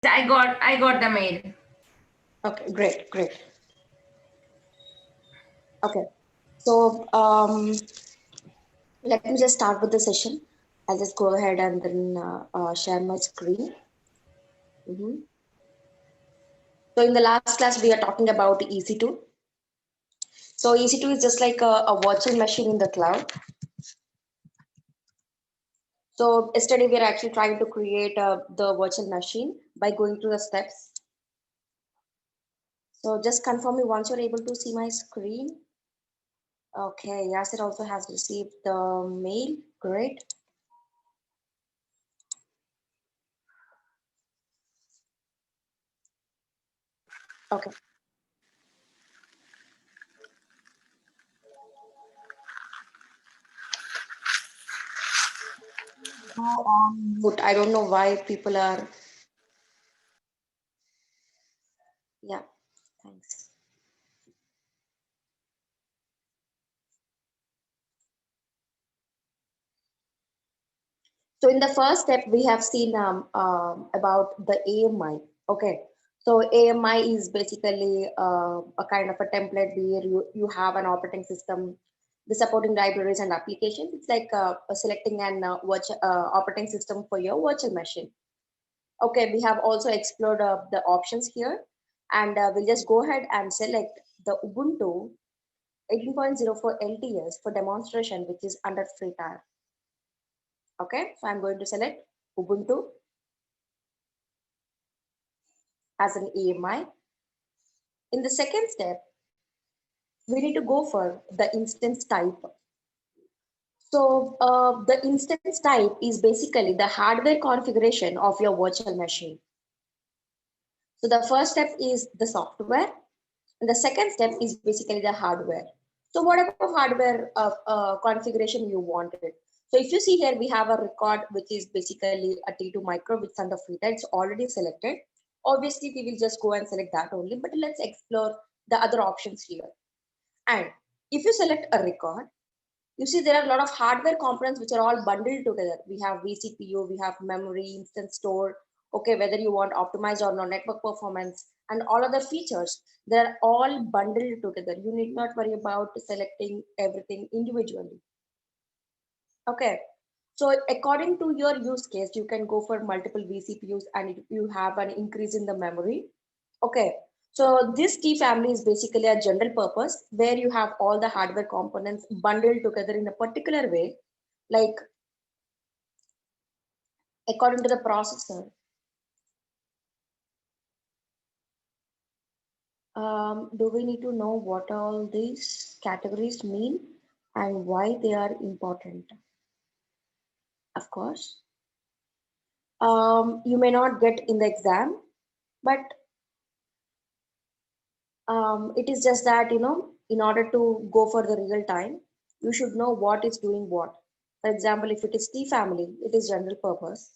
I got the mail. Okay, great, great. Okay, so let me just start with the session. I'll just go ahead and then share my screen. Mhm. So in the last class, we are talking about EC2. So EC2 is just like a virtual machine in the cloud. So yesterday we are actually trying to create the virtual machine by going through the steps. So just confirm me once you're able to see my screen. Okay, Yasir also has received the mail. Great. Okay. Go on mute. I don't know why people are. Yeah, thanks. So in the first step, we have seen about the AMI. Okay, so AMI is basically a kind of a template where you have an operating system, the supporting libraries and applications. It's like selecting an operating system for your virtual machine. Okay, we have also explored the options here, and we'll just go ahead and select the Ubuntu 18.04 LTS for demonstration, which is under free tier. Okay, so I'm going to select Ubuntu as an EMI. In the second step, we need to go for the instance type. So the instance type is basically the hardware configuration of your virtual machine. So the first step is the software, and the second step is basically the hardware. So whatever hardware configuration you wanted. So if you see here, we have a record which is basically a T2 micro which is under FreeTime. It's already selected. Obviously, we will just go and select that only, but let's explore the other options here. And if you select a record, you see there are a lot of hardware components which are all bundled together. We have vCPU, we have memory, instant store, okay, whether you want optimized or not network performance and all other features, they're all bundled together. You need not worry about selecting everything individually. Okay. So according to your use case, you can go for multiple vCPUs and you have an increase in the memory. Okay. So this T family is basically a general purpose where you have all the hardware components bundled together in a particular way, like according to the processor. Do we need to know what all these categories mean and why they are important? Of course. You may not get in the exam, but it is just that, in order to go for the real time, you should know what is doing what. For example, if it is T family, it is general purpose.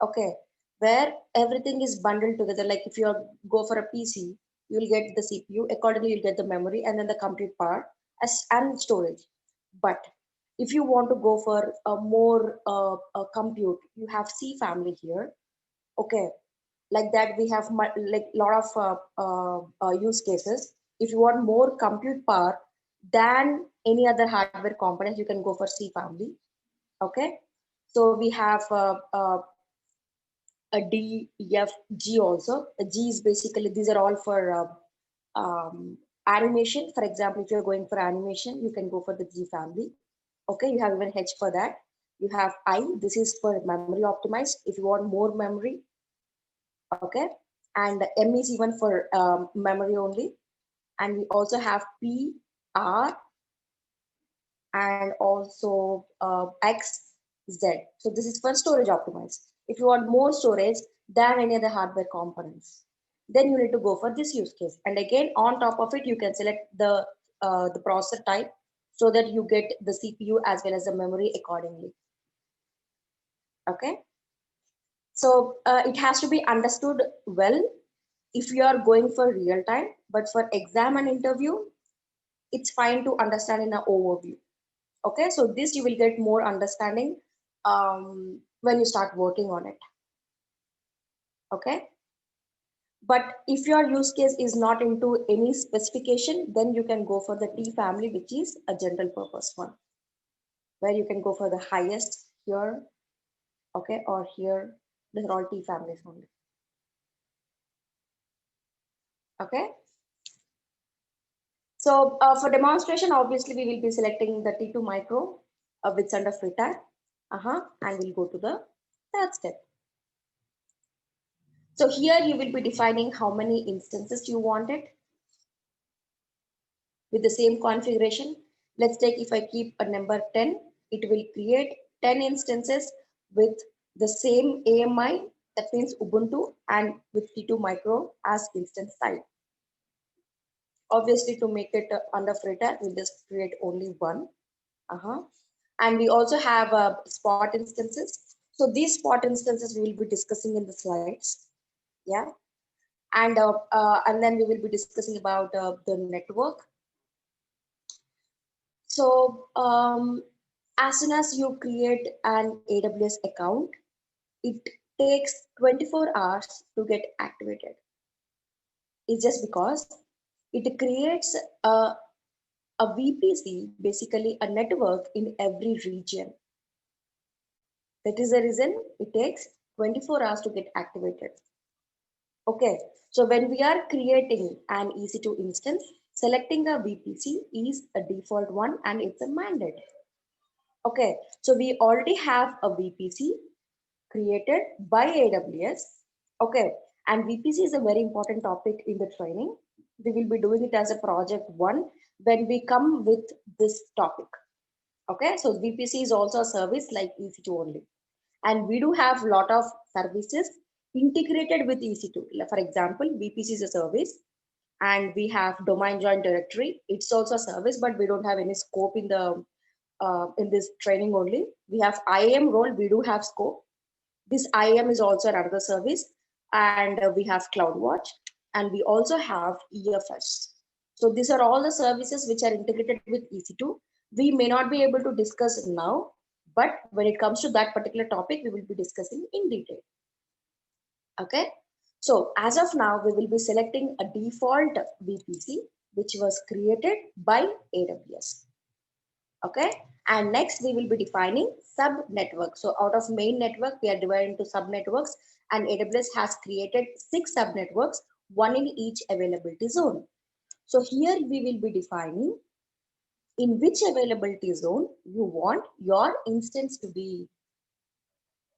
Okay, where everything is bundled together. Like if you go for a PC, you'll get the CPU, accordingly, you'll get the memory and then the compute part as and storage. But if you want to go for a more compute, you have C family here. Okay, like that we have like lot of use cases. If you want more compute power than any other hardware components, you can go for C family. Okay, so we have a D, F, G also. A G is basically these are all for animation. For example, if you're going for animation, you can go for the G family. Okay, you have even H for that. You have I. This is for memory optimized. If you want more memory, okay, and the M is even for memory only. And we also have P, R, and also X, Z. So this is for storage optimized. If you want more storage than any other hardware components, then you need to go for this use case. And again, on top of it, you can select the processor type so that you get the CPU as well as the memory accordingly. Okay. So it has to be understood well if you are going for real time, but for exam and interview, it's fine to understand in an overview. Okay, so this you will get more understanding when you start working on it. Okay, But if your use case is not into any specification, then you can go for the T family, which is a general purpose one, where you can go for the highest here, okay, or here. These are all T families only, okay. So for demonstration, obviously we will be selecting the T2 micro with under FreeTag, and we'll go to the third step. So here you will be defining how many instances you wanted with the same configuration. Let's take, if I keep a number 10, it will create 10 instances with the same AMI, that means Ubuntu, and with T2 micro as instance type. Obviously, to make it under FreeTag, we'll just create only one. And we also have spot instances. So these spot instances we will be discussing in the slides. Yeah. And then we will be discussing about the network. So as soon as you create an AWS account, it takes 24 hours to get activated. It's just because it creates a VPC, basically a network in every region. That is the reason it takes 24 hours to get activated. Okay, so when we are creating an EC2 instance, selecting a VPC is a default one and it's a mandate. Okay, so we already have a VPC created by AWS. Okay, and VPC is a very important topic in the training. We will be doing it as a project one when we come with this topic. Okay, so VPC is also a service like EC2 only. And we do have a lot of services integrated with EC2. For example, VPC is a service, and we have domain join directory. It's also a service, but we don't have any scope in this training only. We have IAM role. We do have scope. This IAM is also another service, and we have CloudWatch, and we also have EFS. So these are all the services which are integrated with EC2. We may not be able to discuss now, but when it comes to that particular topic, we will be discussing in detail. Okay. So as of now, we will be selecting a default VPC, which was created by AWS. Okay. And next we will be defining sub network. So out of main network, we are divided into sub networks, and AWS has created 6 sub networks, one in each availability zone. So here we will be defining in which availability zone you want your instance to be.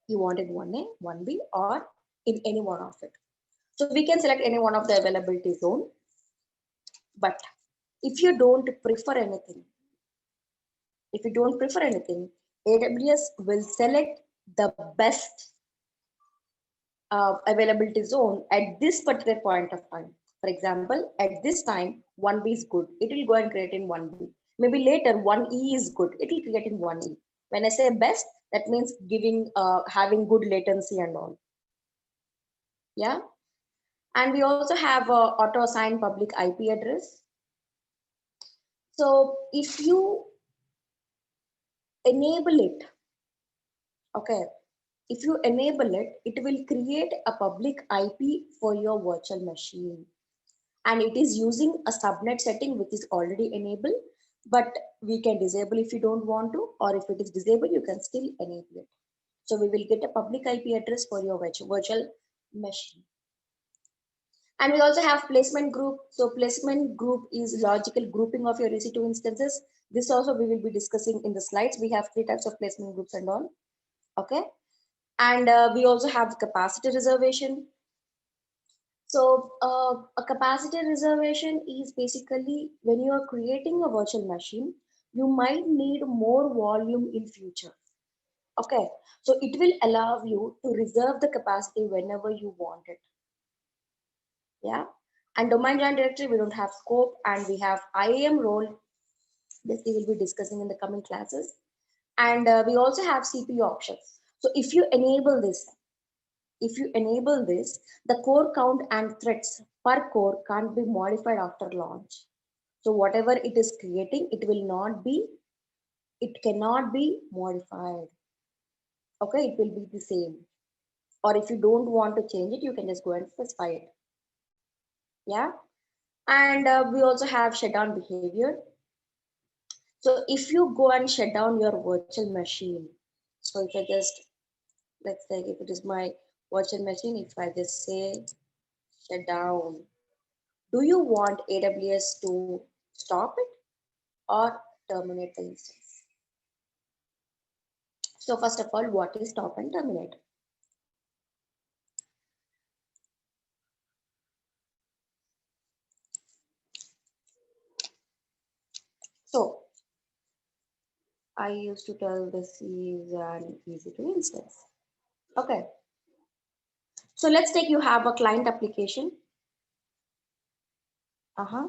You want it 1A, 1B, or in any one of it. So we can select any one of the availability zone. But if you don't prefer anything, AWS will select the best availability zone at this particular point of time. For example, at this time, 1B is good. It will go and create in 1B. Maybe later 1E is good. It will create in 1E. When I say best, that means having good latency and all. Yeah. And we also have auto assign public IP address. So if you enable it, okay, if you enable it, it will create a public IP for your virtual machine. And it is using a subnet setting which is already enabled, but we can disable if you don't want to, or if it is disabled, you can still enable it. So we will get a public IP address for your virtual machine. And we also have placement group. So placement group is logical grouping of your EC2 instances. This also we will be discussing in the slides. We have 3 types of placement groups and all. Okay. And we also have capacity reservation. So a capacity reservation is basically when you are creating a virtual machine, you might need more volume in future. Okay. So it will allow you to reserve the capacity whenever you want it. Yeah. And domain join directory, we don't have scope, and we have IAM role. This we will be discussing in the coming classes. And we also have CPU options. So if you enable this, the core count and threads per core can't be modified after launch. So whatever it is creating, it cannot be modified. Okay, it will be the same. Or if you don't want to change it, you can just go and specify it. Yeah. And we also have shutdown behavior. So if you go and shut down your virtual machine, so if I just, let's say if it is my virtual machine, if I just say shut down, do you want AWS to stop it or terminate the instance? So first of all, what is stop and terminate? So I used to tell this is an easy to instance. Okay. So let's take you have a client application. Uh-huh.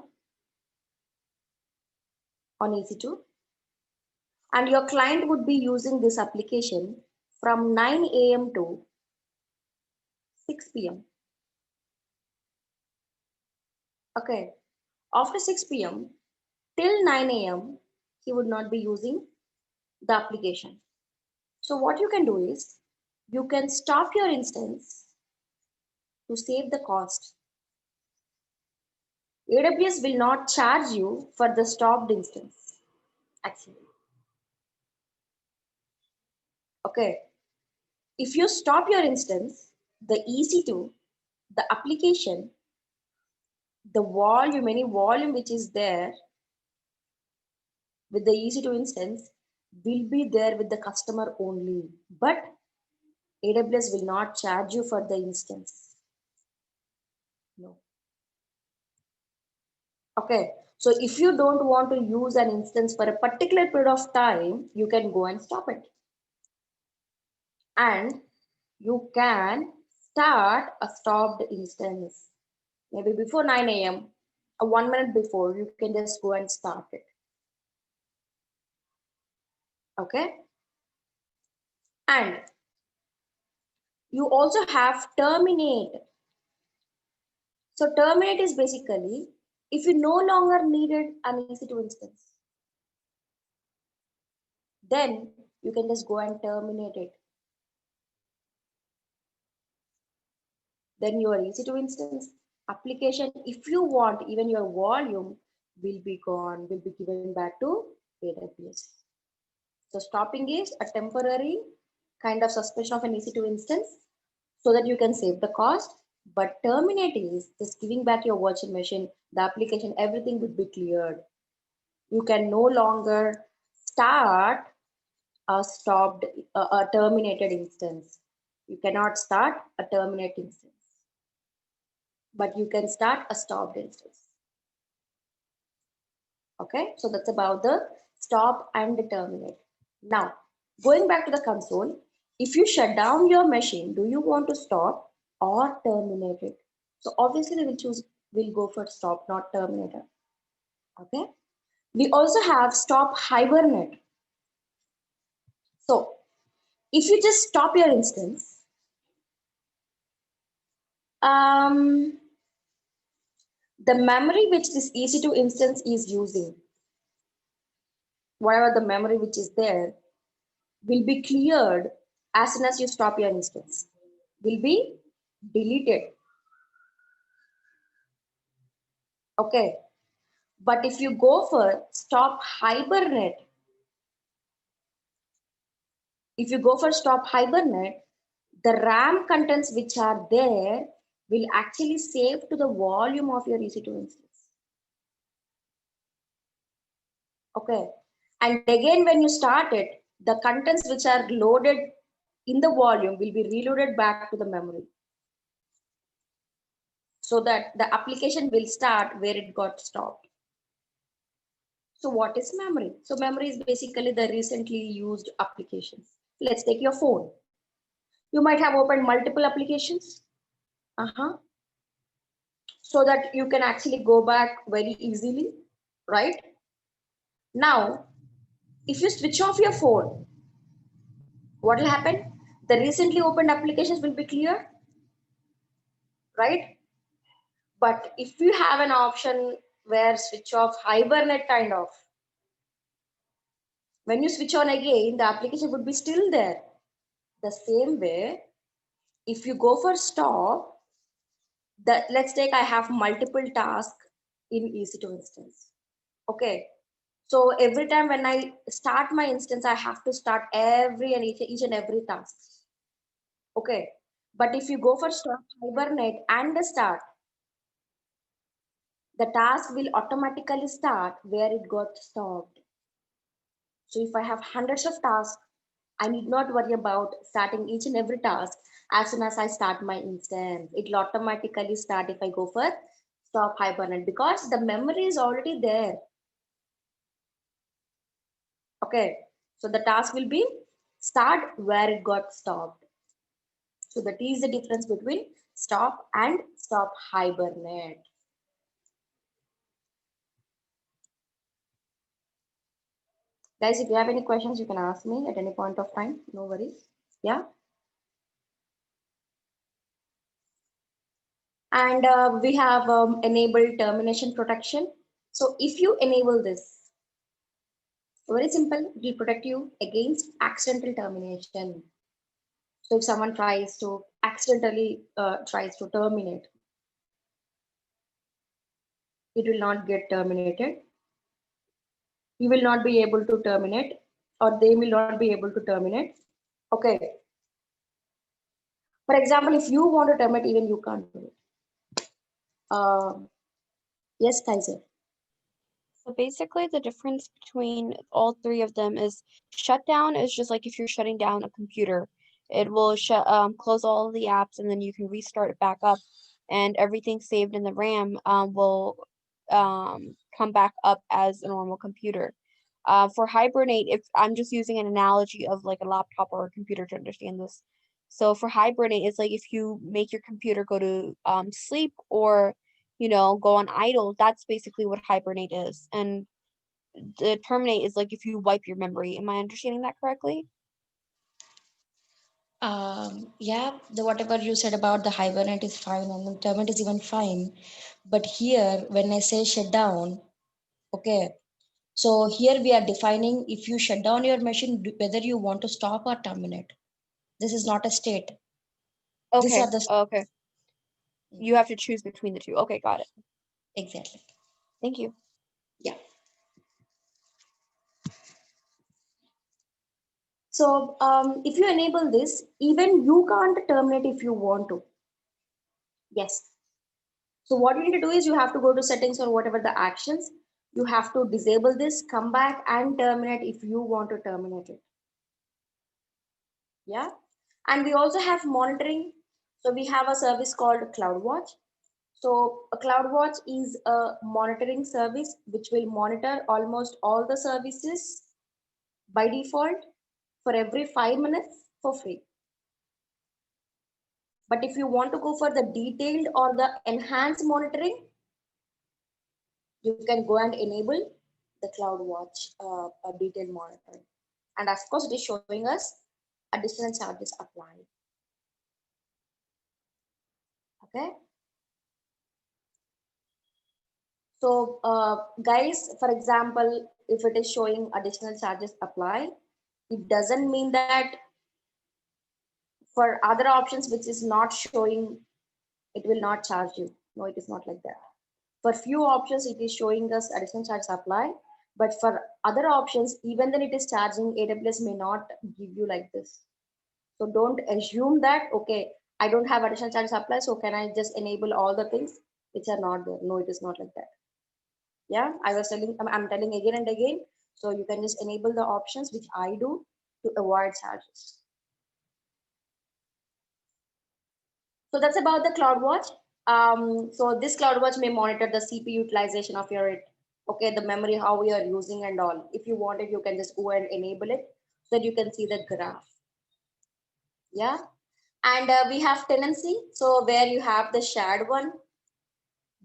On EC2. And your client would be using this application from 9 a.m. to 6 p.m. Okay. After 6 p.m. till 9 a.m., he would not be using the application. So what you can do is you can stop your instance to save the cost. AWS will not charge you for the stopped instance, actually. Okay. If you stop your instance, the EC2, the application, the volume, any volume which is there with the EC2 instance will be there with the customer only. But AWS will not charge you for the instance. No. Okay. So if you don't want to use an instance for a particular period of time, you can go and stop it. And you can start a stopped instance. Maybe before 9 a.m., 1 minute before, you can just go and start it. Okay. And you also have terminate. So terminate is basically if you no longer needed an EC2 instance, then you can just go and terminate it. Then your EC2 instance application, if you want, even your volume will be gone, will be given back to AWS. So stopping is a temporary kind of suspension of an EC2 instance so that you can save the cost. But terminate is just giving back your virtual machine, the application, everything would be cleared. You can no longer start a stopped, a terminated instance. You cannot start a terminate instance, but you can start a stopped instance. Okay, so that's about the stop and the terminate. Now, going back to the console, if you shut down your machine, do you want to stop or terminate it? So obviously we will choose, we'll go for stop, not terminator. Okay. We also have stop hibernate. So if you just stop your instance, um, the memory which this EC2 instance is using, whatever the memory which is there, will be cleared as soon as you stop your instance, will be deleted. Okay. But if you go for stop hibernate, if you go for stop hibernate, the RAM contents which are there will actually save to the volume of your EC2 instance. Okay. And again, when you start it, the contents which are loaded in the volume will be reloaded back to the memory so that the application will start where it got stopped. So what is memory? So memory is basically the recently used applications. Let's take your phone. You might have opened multiple applications. So that you can actually go back very easily, right? Now, if you switch off your phone, what will happen? The recently opened applications will be clear, right? But if you have an option where switch off hibernate kind of, when you switch on again, the application would be still there. The same way, if you go for stop, let's take I have multiple tasks in EC2 instance. Okay. So every time when I start my instance, I have to start each and every task. Okay. But if you go for stop, hibernate, and the start, the task will automatically start where it got stopped. So if I have hundreds of tasks, I need not worry about starting each and every task as soon as I start my instance. It will automatically start if I go for stop hibernate because the memory is already there. Okay, so the task will be start where it got stopped. So that is the difference between stop and stop hibernate. Guys, if you have any questions, you can ask me at any point of time. No worries. Yeah. And we have enabled termination protection. So if you enable this, very simple, it will protect you against accidental termination. So if someone tries to accidentally tries to terminate, it will not get terminated. You will not be able to terminate, or they will not be able to terminate. Okay. For example, if you want to terminate, even you can't do it. Yes, Kaiser. So basically the difference between all three of them is shutdown is just like if you're shutting down a computer. It will close all the apps and then you can restart it back up and everything saved in the RAM will come back up as a normal computer. For Hibernate, if I'm just using an analogy of like a laptop or a computer to understand this. So for Hibernate, it's like if you make your computer go to sleep or go on idle, that's basically what hibernate is. And the terminate is like if you wipe your memory. Am I understanding that correctly? Yeah, the whatever you said about the hibernate is fine and the terminate is even fine. But here, when I say shut down, okay, so here we are defining if you shut down your machine, whether you want to stop or terminate. This is not a state. These are Okay, the okay. You have to choose between the two. Okay, got it. exactly. Thank you. Yeah. So if you enable this, even you can't terminate if you want to. Yes. So what you need to do is you have to go to settings or whatever the actions. You have to disable this, come back and terminate if you want to terminate it. Yeah. And we also have monitoring. So we have a service called CloudWatch. So a CloudWatch is a monitoring service which will monitor almost all the services by default for every 5 minutes for free. But if you want to go for the detailed or the enhanced monitoring, you can go and enable the CloudWatch detailed monitoring. And of course, it is showing us additional charges applied. Okay. So guys, for example, if it is showing additional charges apply, it doesn't mean that for other options which is not showing, it will not charge you. No, it is not like that. For few options, it is showing us additional charges apply, but for other options, even then it is charging, AWS may not give you like this. So don't assume that, okay, I don't have additional charges apply, so can I just enable all the things which are not there? No, it is not like that. Yeah, I'm telling again and again. So you can just enable the options which I do to avoid charges. So that's about the CloudWatch. So this CloudWatch may monitor the CPU utilization of your, okay, the memory, how you are using and all. If you want it, you can just go and enable it so that you can see the graph. Yeah. And we have tenancy. So where you have the shared one,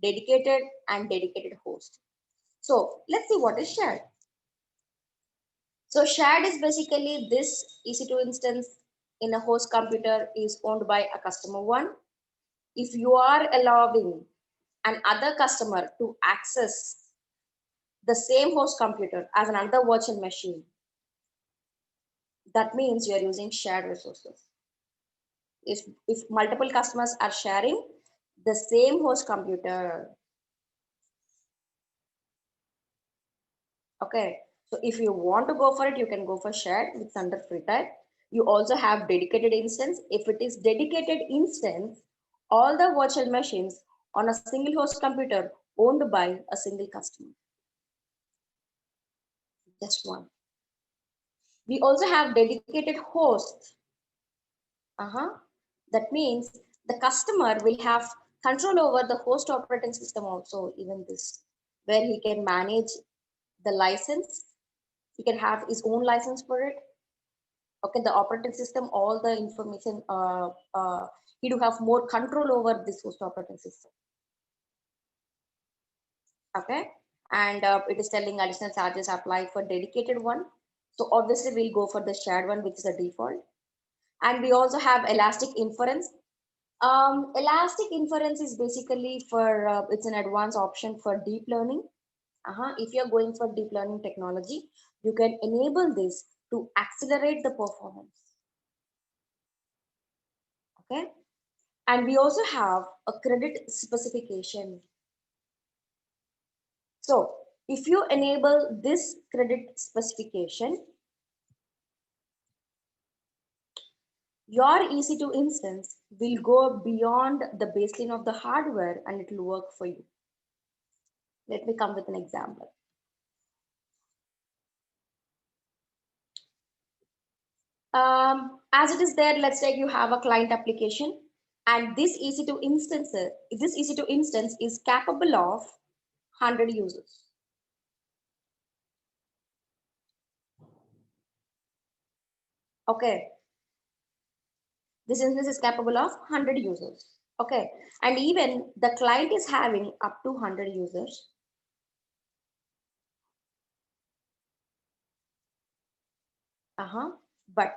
dedicated and dedicated host. So let's see what is shared. So shared is basically this EC2 instance in a host computer is owned by a customer one. If you are allowing another customer to access the same host computer as another virtual machine, that means you are using shared resources. If multiple customers are sharing, the same host computer. Okay, so if you want to go for it, you can go for shared, which is under free type. You also have dedicated instance. If it is dedicated instance, all the virtual machines on a single host computer owned by a single customer. Just one. We also have dedicated hosts. That means the customer will have control over the host operating system also, even this, where he can manage the license. He can have his own license for it. Okay, the operating system, all the information, he do have more control over this host operating system. Okay, and it is telling additional charges apply for dedicated one. So obviously we'll go for the shared one, which is a default. And we also have elastic inference. Elastic inference is basically for, it's an advanced option for deep learning. If you're going for deep learning technology, you can enable this to accelerate the performance. Okay. And we also have a credit specification. So if you enable this credit specification, your EC2 instance will go beyond the baseline of the hardware and it will work for you. Let me come with an example. As it is there, let's say you have a client application and this EC2 instance is capable of 100 users. Okay. This instance is capable of 100 users. Okay. And even the client is having up to 100 users. But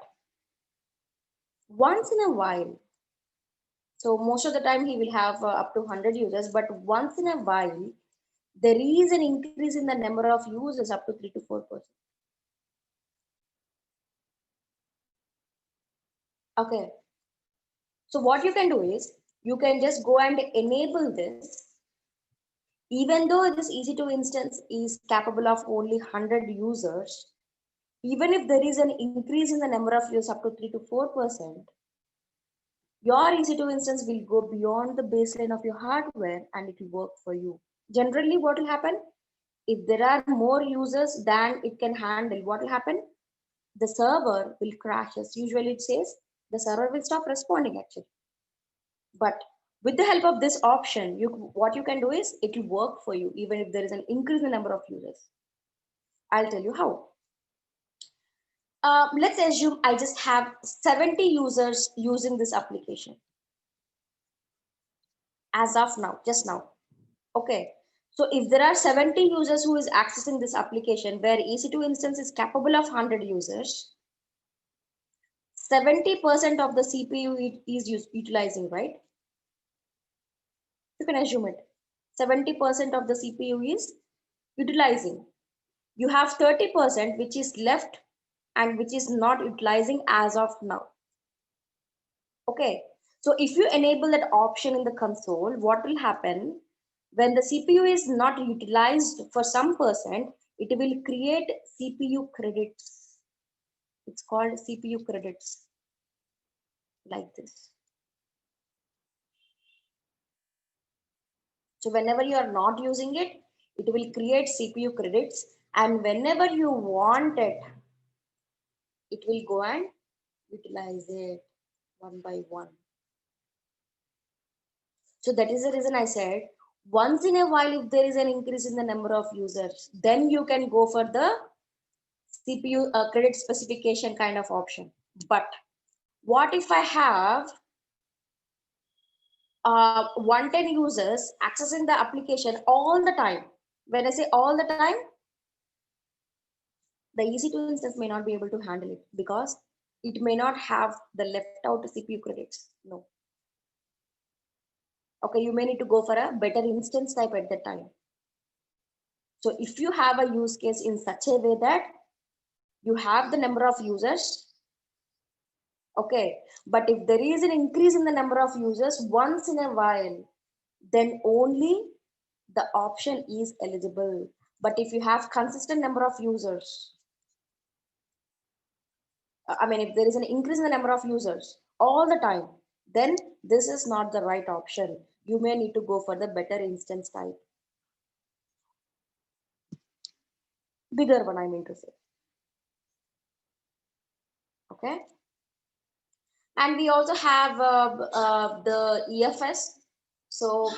once in a while, so most of the time he will have up to 100 users, but once in a while, there is an increase in the number of users up to 3 to 4%. Okay. So what you can do is, you can just go and enable this. Even though this EC2 instance is capable of only 100 users, even if there is an increase in the number of users up to 3 to 4%, your EC2 instance will go beyond the baseline of your hardware and it will work for you. Generally, what will happen? If there are more users than it can handle, what will happen? The server will crash. As usually it says, the server will stop responding actually. But with the help of this option, what you can do is it will work for you even if there is an increase in the number of users. I'll tell you how. Let's assume I just have 70 users using this application as of now, just now. Okay. So if there are 70 users who is accessing this application where EC2 instance is capable of 100 users, 70% of the CPU is utilizing, right? You can assume it. 70% of the CPU is utilizing. You have 30% which is left and which is not utilizing as of now. Okay, so if you enable that option in the console, what will happen when the CPU is not utilized for some percent, it will create CPU credits. It's called CPU credits like this. So whenever you are not using it, it will create CPU credits, and whenever you want it, it will go and utilize it one by one. So that is the reason I said, once in a while, if there is an increase in the number of users, then you can go for the CPU credit specification kind of option. But what if I have 110 users accessing the application all the time? When I say all the time, the EC2 instance may not be able to handle it because it may not have the left out CPU credits. No. Okay, you may need to go for a better instance type at that time. So if you have a use case in such a way that you have the number of users, okay, but if there is an increase in the number of users once in a while, then only the option is eligible. But if you have consistent number of users, I mean, if there is an increase in the number of users all the time, then this is not the right option. You may need to go for the better instance type. Bigger one, I mean to say. Okay. And we also have the EFS, so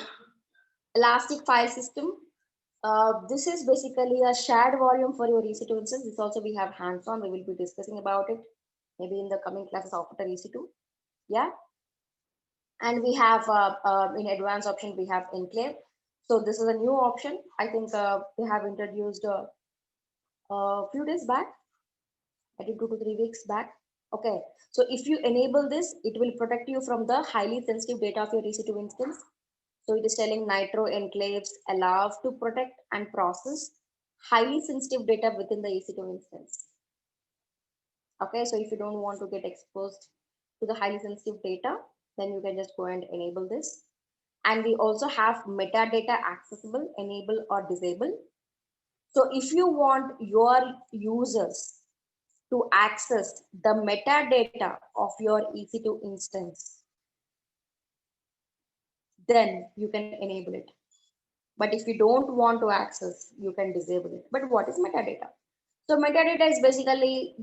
Elastic File System. This is basically a shared volume for your EC2 instance. This also we have hands-on. We will be discussing about it maybe in the coming classes after EC2. Yeah. And we have in advanced option, we have Enclave. So this is a new option. I think they have introduced a few days back, I think 2 to 3 weeks back. Okay, so if you enable this, it will protect you from the highly sensitive data of your EC2 instance. So it is telling Nitro enclaves allow to protect and process highly sensitive data within the EC2 instance. Okay, so if you don't want to get exposed to the highly sensitive data, then you can just go and enable this. And we also have metadata accessible, enable or disable. So if you want your users to access the metadata of your EC2 instance, then you can enable it. But if you don't want to access, you can disable it. But what is metadata? So metadata is basically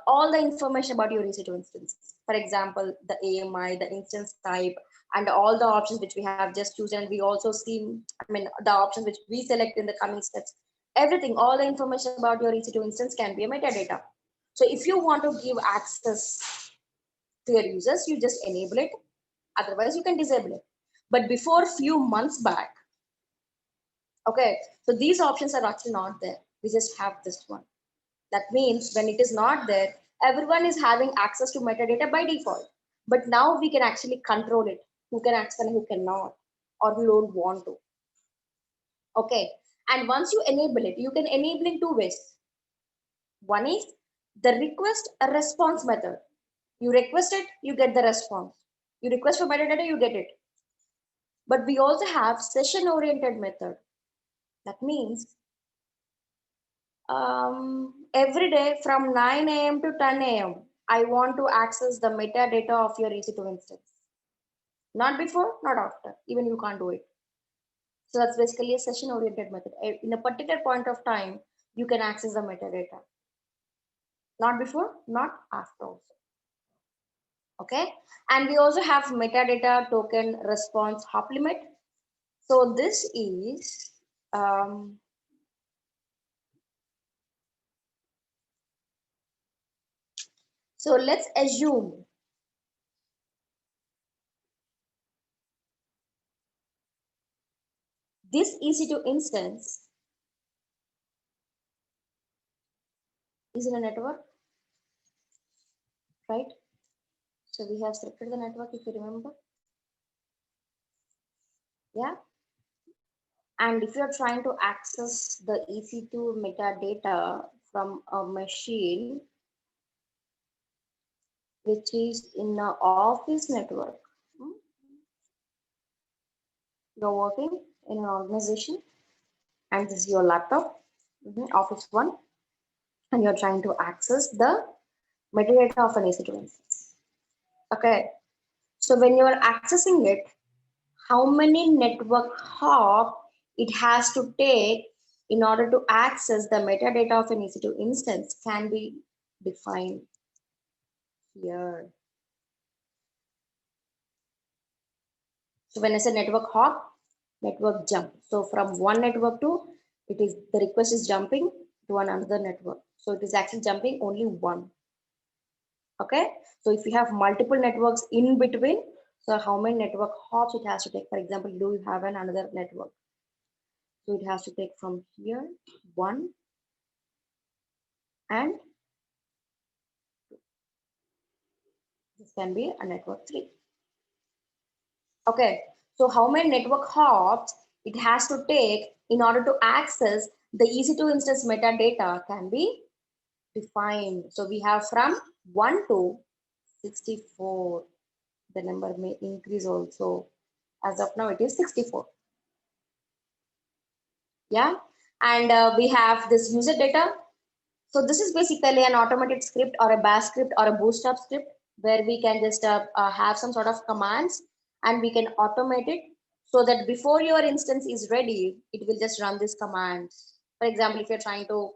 all the information about your EC2 instance. For example, the AMI, the instance type, and all the options which we have just chosen. And we also see, I mean, the options which we select in the coming steps. Everything, all the information about your EC2 instance can be a metadata. So if you want to give access to your users, you just enable it. Otherwise, you can disable it. But before few months back, okay, so these options are actually not there. We just have this one. That means when it is not there, everyone is having access to metadata by default. But now we can actually control it. Who can access and who cannot, or who don't want to. Okay, and once you enable it, you can enable in two ways. One is the request a response method. You request it, you get the response. You request for metadata, you get it. But we also have session oriented method. That means every day from 9 a.m. to 10 a.m., I want to access the metadata of your EC2 instance. Not before, not after. Even you can't do it. So that's basically a session oriented method. In a particular point of time, you can access the metadata. Not before, not after also. Okay. And we also have metadata token response hop limit. So this is so let's assume this EC2 instance is in a network, right? So we have selected the network, if you remember. Yeah. And if you're trying to access the EC2 metadata from a machine which is in an office network, you're working in an organization and this is your laptop, Office One, and you're trying to access the metadata of an EC2 instance. Okay, so when you are accessing it, how many network hop it has to take in order to access the metadata of an EC2 instance can be defined here. So when I say network hop, network jump. So from one network to, the request is jumping to another network. So it is actually jumping only one. Okay. So if you have multiple networks in between, so how many network hops it has to take? For example, do you have another network? So it has to take from here, one, and this can be a network 3. Okay, so how many network hops it has to take in order to access the EC2 instance metadata can be defined. So we have from 1 to 64. The number may increase also. As of now, it is 64. Yeah, and we have this user data. So this is basically an automated script or a bash script or a bootstrap script where we can just have some sort of commands and we can automate it so that before your instance is ready, it will just run these commands. For example, if you're trying to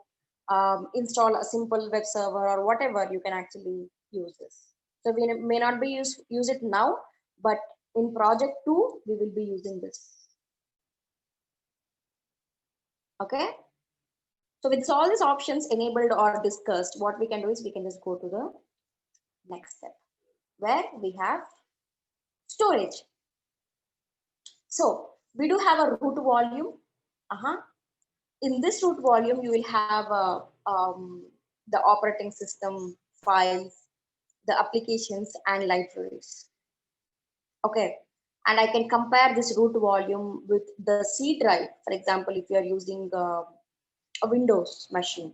install a simple web server or whatever, you can actually use this. So we may not be use it now, but in project 2, we will be using this. Okay. So with all these options enabled or discussed, what we can do is we can just go to the next step where we have storage. So we do have a root volume. In this root volume, you will have the operating system files, the applications and libraries. Okay. And I can compare this root volume with the C drive. For example, if you are using a Windows machine.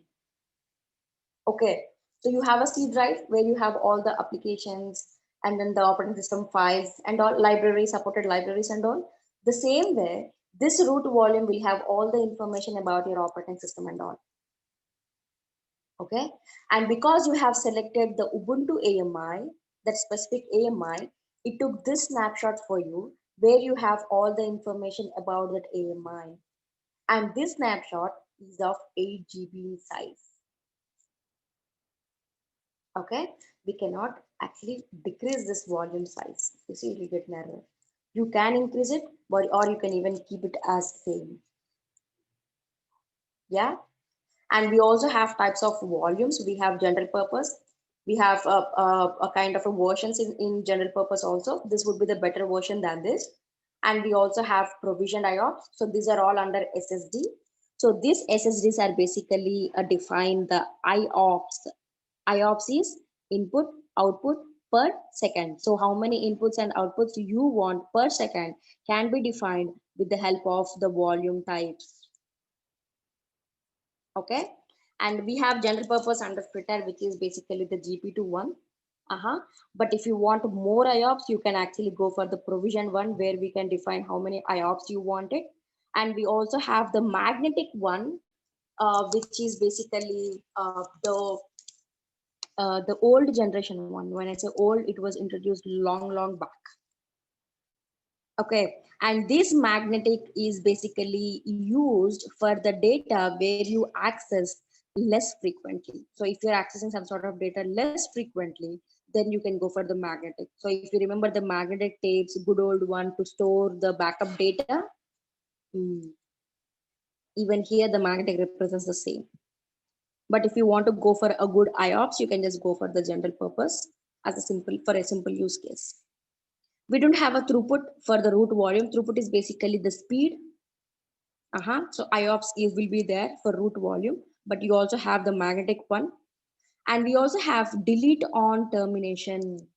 Okay, so you have a C drive where you have all the applications and then the operating system files and all libraries, supported libraries and all. The same way, this root volume will have all the information about your operating system and all. Okay, and because you have selected the Ubuntu AMI, that specific AMI, it took this snapshot for you where you have all the information about that AMI. And this snapshot is of 8 GB in size. Okay, we cannot actually decrease this volume size. You see, it will get narrower. You can increase it, but or you can even keep it as same. Yeah, and we also have types of volumes. We have general purpose. We have a kind of a versions in general purpose also. This would be the better version than this. And we also have provisioned IOPS. So these are all under SSD. So these SSDs are basically define the IOPS. IOPS is input output per second. So how many inputs and outputs you want per second can be defined with the help of the volume types. Okay, and we have general purpose interpreter, which is basically the GP2 one. But if you want more IOPS, you can actually go for the provision one where we can define how many IOPS you wanted. And we also have the magnetic one, which is basically the old generation one. When I say old, it was introduced long back. Okay, and this magnetic is basically used for the data where you access less frequently. So if you're accessing some sort of data less frequently, then you can go for the magnetic. So if you remember the magnetic tapes, good old one to store the backup data, even here the magnetic represents the same. But if you want to go for a good IOPS, you can just go for the general purpose as a simple use case. We don't have a throughput for the root volume. Throughput is basically the speed. So IOPS will be there for root volume, but you also have the magnetic one. And we also have delete on termination.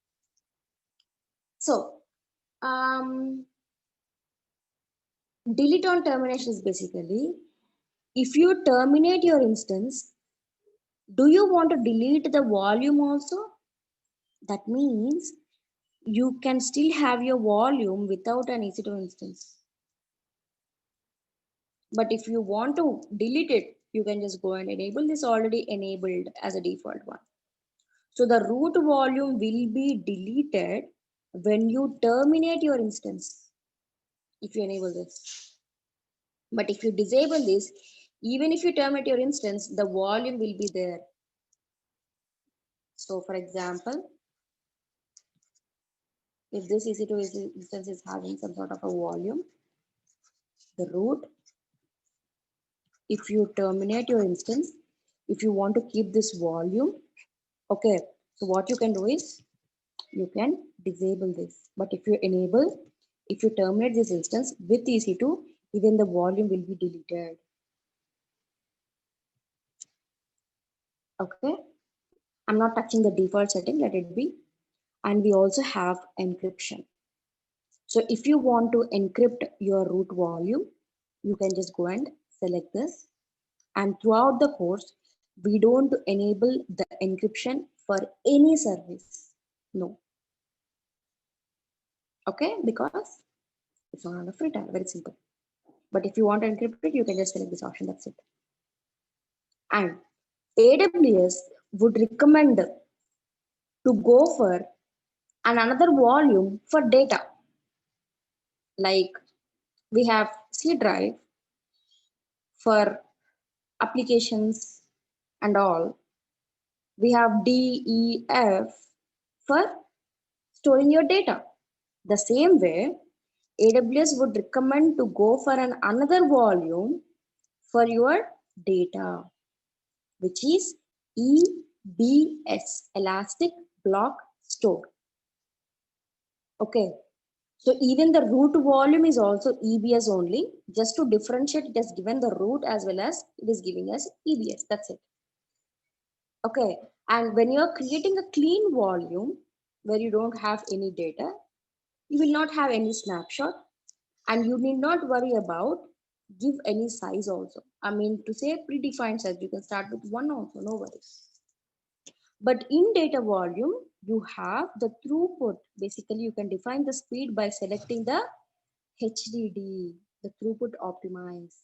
So delete on termination is basically, if you terminate your instance, do you want to delete the volume also? That means you can still have your volume without an EC2 instance. But if you want to delete it, you can just go and enable this already enabled as a default one. So the root volume will be deleted when you terminate your instance, if you enable this. But if you disable this, even if you terminate your instance, the volume will be there. So for example, if this EC2 instance is having some sort of a volume, the root, if you terminate your instance, if you want to keep this volume, okay, so what you can do is you can disable this. But if you enable, if you terminate this instance with EC2, even the volume will be deleted. Okay, I'm not touching the default setting, let it be. And we also have encryption. So if you want to encrypt your root volume, you can just go and select this. And throughout the course, we don't enable the encryption for any service. No. Okay, because it's not on a free time, very simple. But if you want to encrypt it, you can just select this option, that's it. And AWS would recommend to go for another volume for data. Like we have C drive for applications and all. We have DEF for storing your data. The same way, AWS would recommend to go for another volume for your data, which is EBS, Elastic Block Store. Okay, so even the root volume is also EBS only. Just to differentiate, it has given the root as well as it is giving us EBS. That's it. Okay, and when you're creating a clean volume where you don't have any data, you will not have any snapshot, and you need not worry about give any size also. I mean, to say predefined size, you can start with one also, no worries. But in data volume, you have the throughput. Basically, you can define the speed by selecting the HDD, the throughput optimize.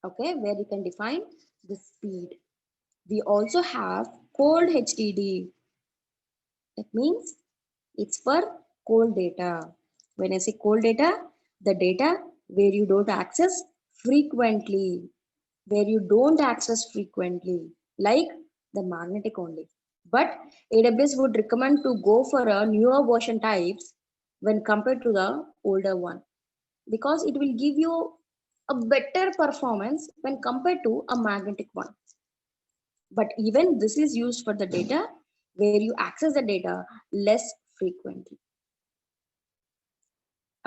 Okay, where you can define the speed. We also have cold HDD. That means it's for cold data. When I say cold data, the data where you don't access frequently, like the magnetic only. But AWS would recommend to go for a newer version types when compared to the older one, because it will give you a better performance when compared to a magnetic one. But even this is used for the data where you access the data less frequently.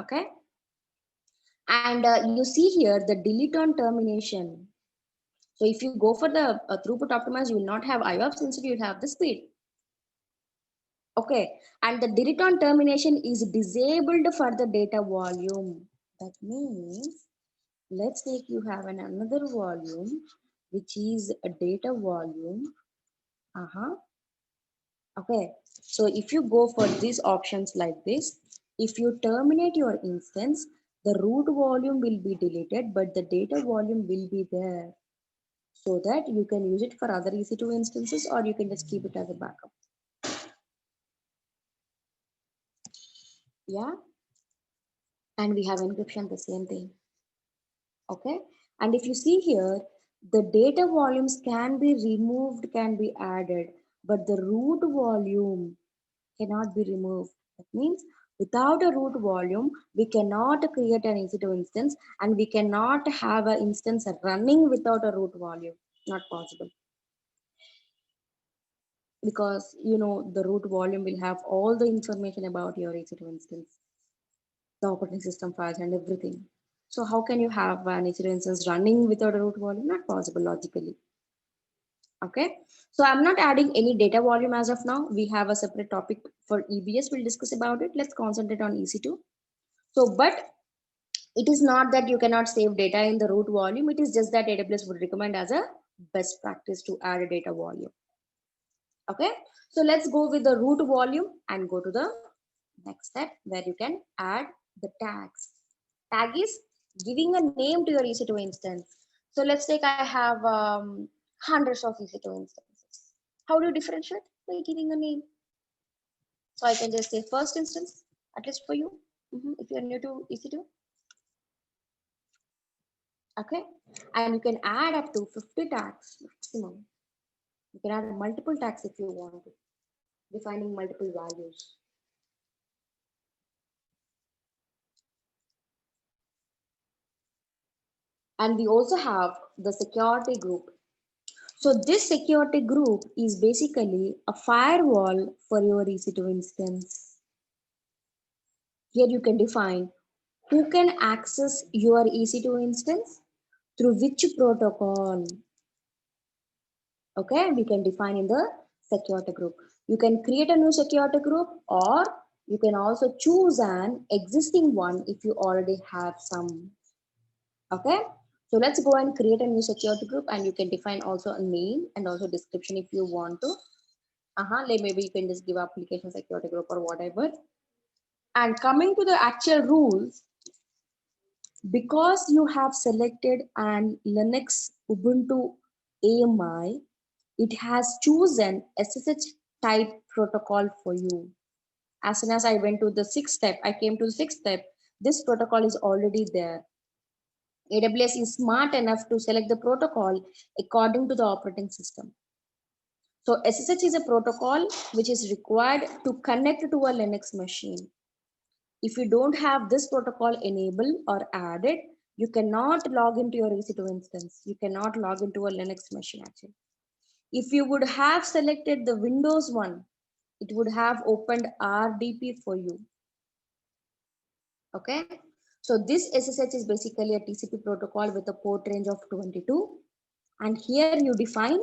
Okay, and you see here the delete on termination. So if you go for the throughput optimize, you will not have IOPS, instead you will have the speed. Okay, and the delete on termination is disabled for the data volume. That means, let's take you have another volume which is a data volume. Okay, so if you go for these options like this, if you terminate your instance, the root volume will be deleted, but the data volume will be there, so that you can use it for other EC2 instances, or you can just keep it as a backup. Yeah, and we have encryption, the same thing. Okay, and if you see here, the data volumes can be removed, can be added, but the root volume cannot be removed. That means without a root volume, we cannot create an EC2 instance, and we cannot have an instance running without a root volume. Not possible. Because the root volume will have all the information about your EC2 instance, the operating system files and everything. So how can you have an EC2 instance running without a root volume? Not possible logically. Okay, so I'm not adding any data volume as of now. We have a separate topic for EBS. We'll discuss about it. Let's concentrate on EC2. So, but it is not that you cannot save data in the root volume. It is just that AWS would recommend as a best practice to add a data volume. Okay, so let's go with the root volume and go to the next step where you can add the tags. Tag is giving a name to your EC2 instance. So let's take I have hundreds of EC2 instances. How do you differentiate? By giving a name. So I can just say first instance, at least for you, if you're new to EC2. Okay, and you can add up to 50 tags maximum. You can add multiple tags if you want to, defining multiple values. And we also have the security group. So this security group is basically a firewall for your EC2 instance. Here you can define who can access your EC2 instance through which protocol. Okay, we can define in the security group. You can create a new security group, or you can also choose an existing one if you already have some. Okay, so let's go and create a new security group, and you can define also a name and also description if you want to. Like maybe you can just give application security group or whatever. And coming to the actual rules, Because you have selected an Linux Ubuntu AMI, it has chosen SSH type protocol for you. As soon as I went to the sixth step, I came to the sixth step, this protocol is already there. AWS is smart enough to select the protocol according to the operating system. So SSH is a protocol which is required to connect to a Linux machine. If you don't have this protocol enabled or added, you cannot log into your EC2 instance. You cannot log into a Linux machine actually. If you would have selected the Windows one, it would have opened RDP for you. Okay. So this SSH is basically a TCP protocol with a port range of 22. And here you define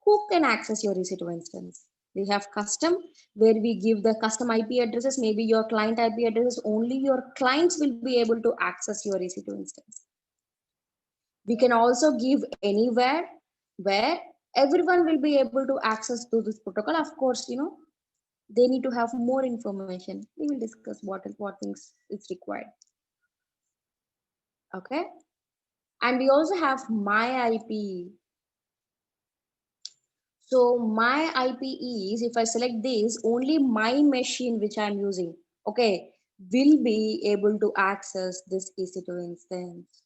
who can access your EC2 instance. We have custom where we give the custom IP addresses, maybe your client IP addresses, only your clients will be able to access your EC2 instance. We can also give anywhere where everyone will be able to access to this protocol. Of course, they need to have more information. We will discuss what things is required. Okay. And we also have my IP. So my IP is, if I select this, only my machine which I'm using, okay, will be able to access this EC2 instance.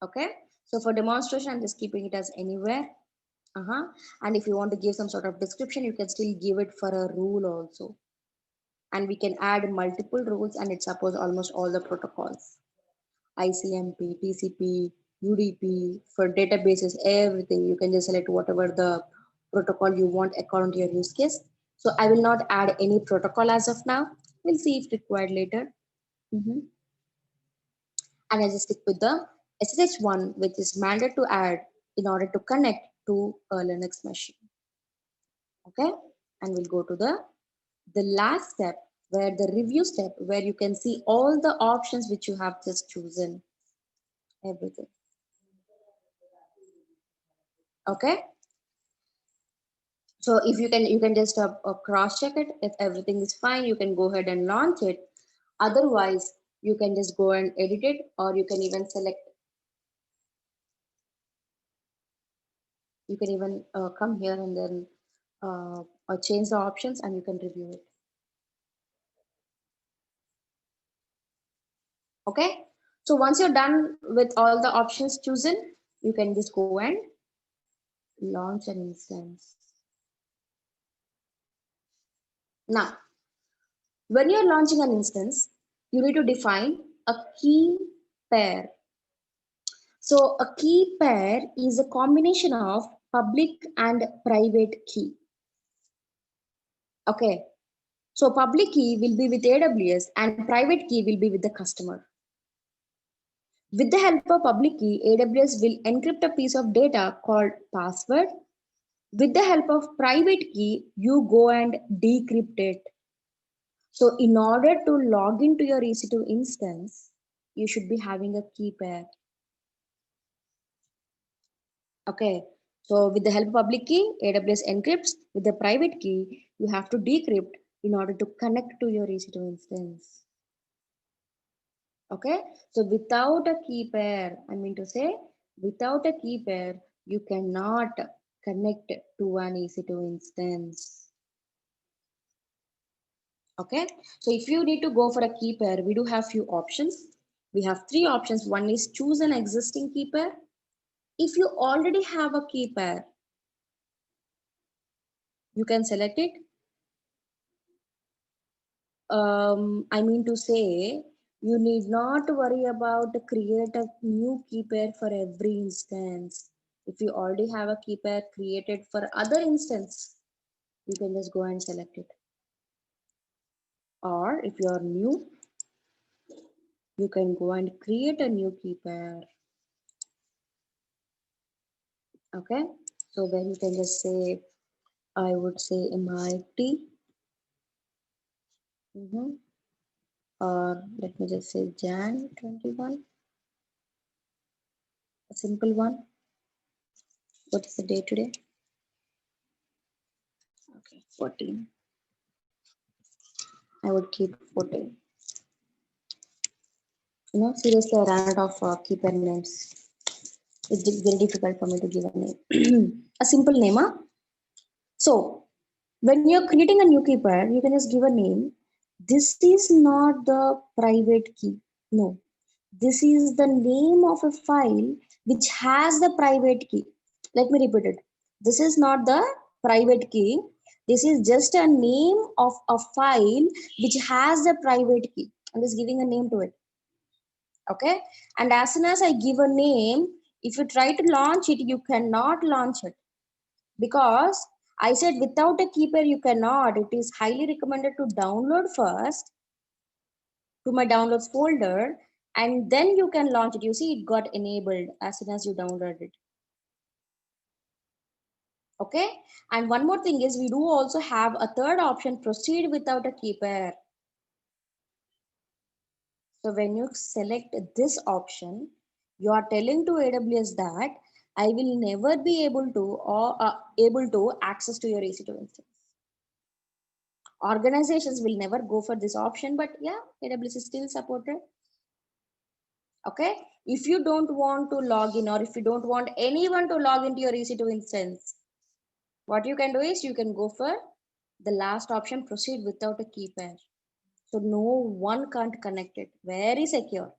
Okay. So for demonstration, I'm just keeping it as anywhere. And if you want to give some sort of description, you can still give it for a rule also. And we can add multiple rules and it supports almost all the protocols. ICMP, TCP, UDP, for databases, everything. You can just select whatever the protocol you want according to your use case. So I will not add any protocol as of now. We'll see if required later. And I just stick with the SSH one, which is mandated to add in order to connect to a Linux machine. Okay, and we'll go to the last step, where the review step, where you can see all the options which you have just chosen, everything. Okay, so if you can just cross check it. If everything is fine, you can go ahead and launch it. Otherwise, you can just go and edit it, or you can even select, you can even come here and then change the options and you can review it. Okay, so once you're done with all the options chosen, you can just go and launch an instance. Now, when you're launching an instance, you need to define a key pair. So a key pair is a combination of public and private key. Okay, so public key will be with AWS and private key will be with the customer. With the help of public key, AWS will encrypt a piece of data called password. With the help of private key, you go and decrypt it. So in order to log into your EC2 instance, you should be having a key pair. Okay, so with the help of public key, AWS encrypts. With the private key, you have to decrypt in order to connect to your EC2 instance. Okay, so without a key pair, I mean to say, without a key pair, you cannot connect to an EC2 instance. Okay, so if you need to go for a key pair, we do have few options. We have three options. One is choose an existing key pair. If you already have a key pair, you can select it. I mean to say, you need not worry about create a new key pair for every instance. If you already have a key pair created for other instance, you can just go and select it. Or if you are new, you can go and create a new key pair. Okay, so then you can just say, I would say MIT. Or let me just say Jan 21. A simple one. What is the day today? Okay, 14. I would keep 14. Seriously, I ran out of keeper names. It's very difficult for me to give a name. A simple name, huh? So when you're creating a new keeper, you can just give a name. This is not the private key. No, this is the name of a file which has the private key. Let me repeat it. This is not the private key. This is just a name of a file which has the private key. I'm just giving a name to it. Okay. And as soon as I give a name, if you try to launch it, you cannot launch it because I said without a keeper, you cannot. It is highly recommended to download first to my downloads folder and then you can launch it. You see, it got enabled as soon as you download it. Okay. And one more thing is we do also have a third option, proceed without a keeper. So when you select this option, you are telling to AWS that I will never be able to or able to access to your EC2 instance. Organizations will never go for this option, but yeah, AWS is still supported. Okay. If you don't want to log in or if you don't want anyone to log into your EC2 instance, what you can do is you can go for the last option, proceed without a key pair. So no one can't connect it. Very secure.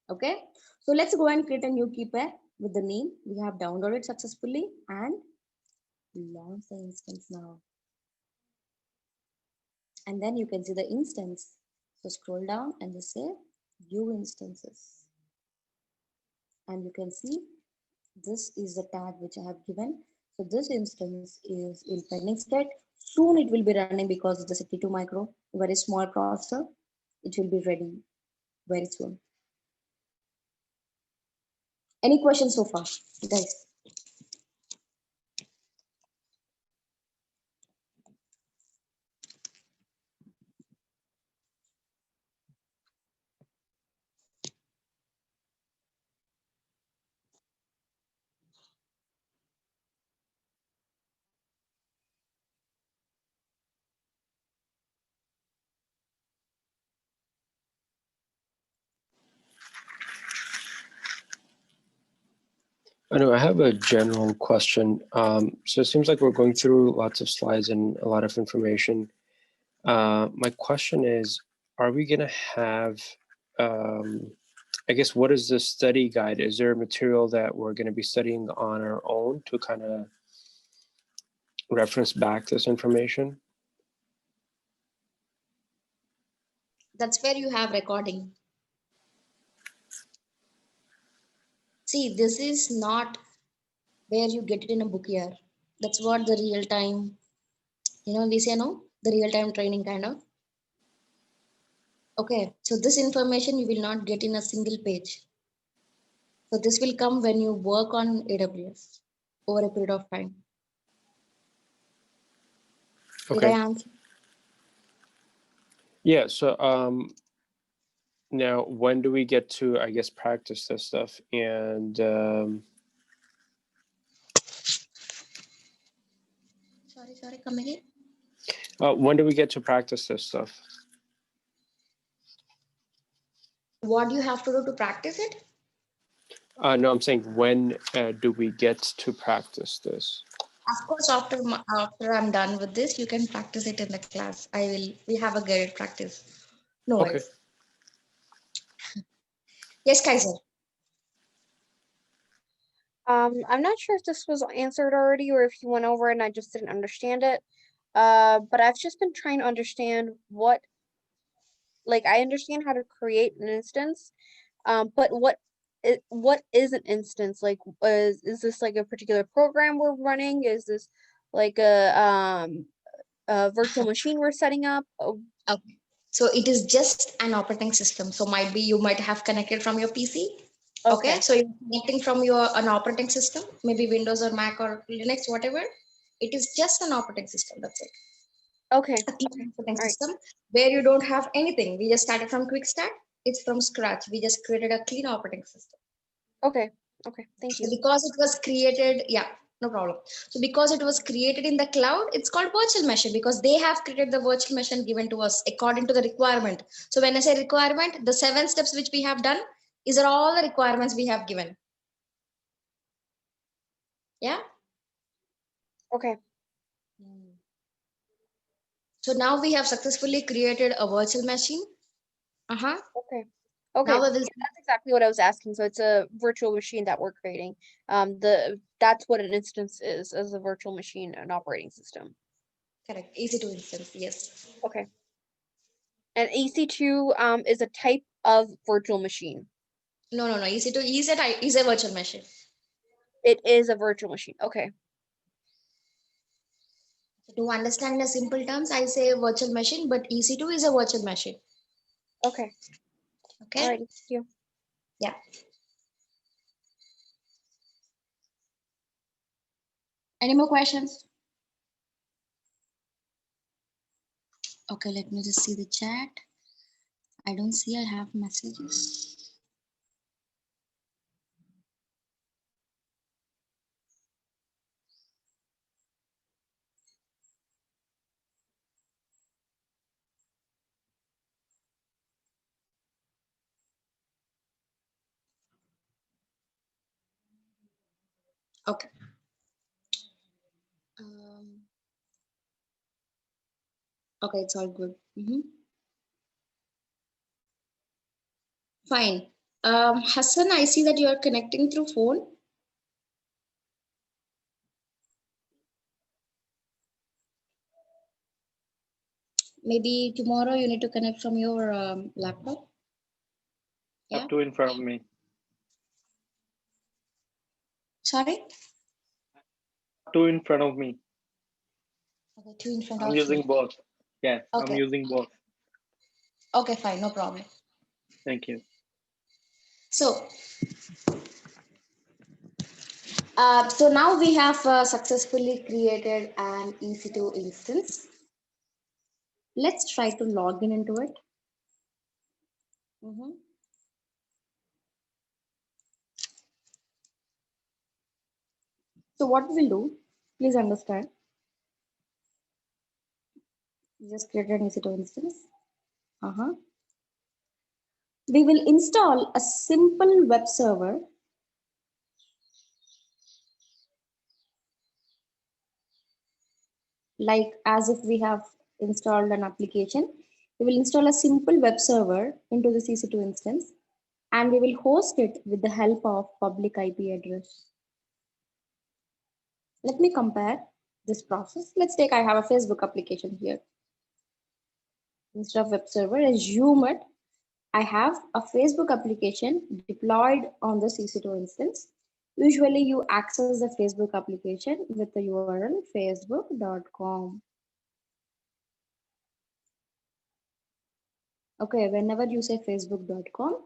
Okay. So let's go and create a new key pair with the name we have downloaded successfully and launch the instance now. And then you can see the instance. So scroll down and just say view instances. And you can see this is the tag which I have given. So this instance is in pending state. Soon it will be running because it's a T2 micro, very small processor. It will be ready very soon. Any questions so far, guys? I know I have a general question. So it seems like we're going through lots of slides and a lot of information. My question is, are we going to have, I guess, what is the study guide? Is there a material that we're going to be studying on our own to kind of reference back this information? That's where you have recording. See, this is not where you get it in a book here. That's what the real time, we say no, the real time training kind of. Okay, so this information you will not get in a single page. So this will come when you work on AWS over a period of time. Okay. Did I answer? Yeah, so now when do we get to, I guess, practice this stuff? And Sorry, come again. when do we get to practice this stuff? What do you have to do to practice it? No, I'm saying when do we get to practice this? Of course, after I'm done with this, you can practice it in the class. We have a guided practice. No Okay. worries. Yes, Kaiser. I'm not sure if this was answered already or if you went over it and I just didn't understand it. But I've just been trying to understand I understand how to create an instance, but what is an instance? Like, is this like a particular program we're running? Is this like a virtual machine we're setting up? Okay. So it is just an operating system. So you might have connected from your PC. Okay. So you're connecting from an operating system, maybe Windows or Mac or Linux, whatever. It is just an operating system. That's it. Okay. A clean operating All system where you don't have anything. We just started from quick start. It's from scratch. We just created a clean operating system. Okay. Okay. Thank you. So because it was created, yeah. No problem. So because it was created in the cloud, it's called virtual machine because they have created the virtual machine given to us according to the requirement. So when I say requirement, the 7 steps which we have done, these are all the requirements we have given. Yeah. Okay. So now we have successfully created a virtual machine. Okay. Now Okay. we will That's exactly what I was asking. So it's a virtual machine that we're creating. That's what an instance is, as a virtual machine, an operating system. correct. Easy to instance. Yes. Okay. And EC2 is a type of virtual machine. No. EC2 is a virtual machine. It is a virtual machine. Okay. To understand in a simple terms, I say virtual machine, but EC2 is a virtual machine. Okay. Okay. All right. Thank you. Yeah. Any more questions? Okay, let me just see the chat. I don't see I have messages. Okay. Okay, it's all good. Fine. Hassan, I see that you are connecting through phone. Maybe tomorrow you need to connect from your laptop. I have two in front of me. Sorry? Two in front of me. Okay, two in front I'm of using you. both. Yeah, Okay. I'm using both. Okay, fine, no problem. Thank you. So now we have successfully created an EC2 instance. Let's try to log in into it. So what we'll do, please understand. Just create an EC2 instance. We will install a simple web server like as if we have installed an application. We will install a simple web server into the EC2 instance and we will host it with the help of public IP address. Let me compare this process. Let's take, I have a Facebook application here. Instead of web server, assume it, I have a Facebook application deployed on the EC2 instance. Usually you access the Facebook application with the URL facebook.com. Okay, whenever you say facebook.com,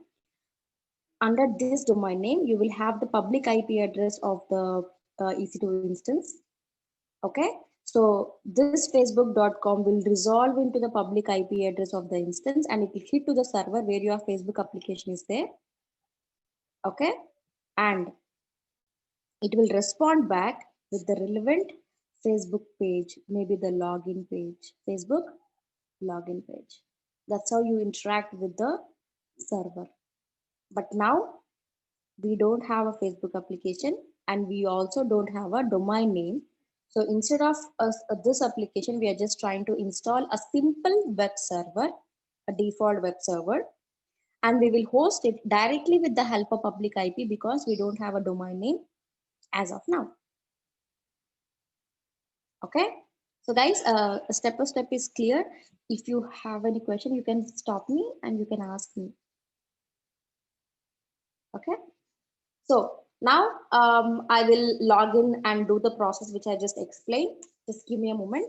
under this domain name, you will have the public IP address of the EC2 instance. Okay, so this facebook.com will resolve into the public IP address of the instance and it will hit to the server where your Facebook application is there. Okay, and it will respond back with the relevant Facebook page, maybe the login page, Facebook login page. That's how you interact with the server. But now we don't have a Facebook application and we also don't have a domain name. So instead of this application, we are just trying to install a simple web server, a default web server, and we will host it directly with the help of public IP because we don't have a domain name as of now. Okay, so guys, step by step is clear. If you have any question, you can stop me and you can ask me. Okay, so now I will log in and do the process which I just explained. Just give me a moment.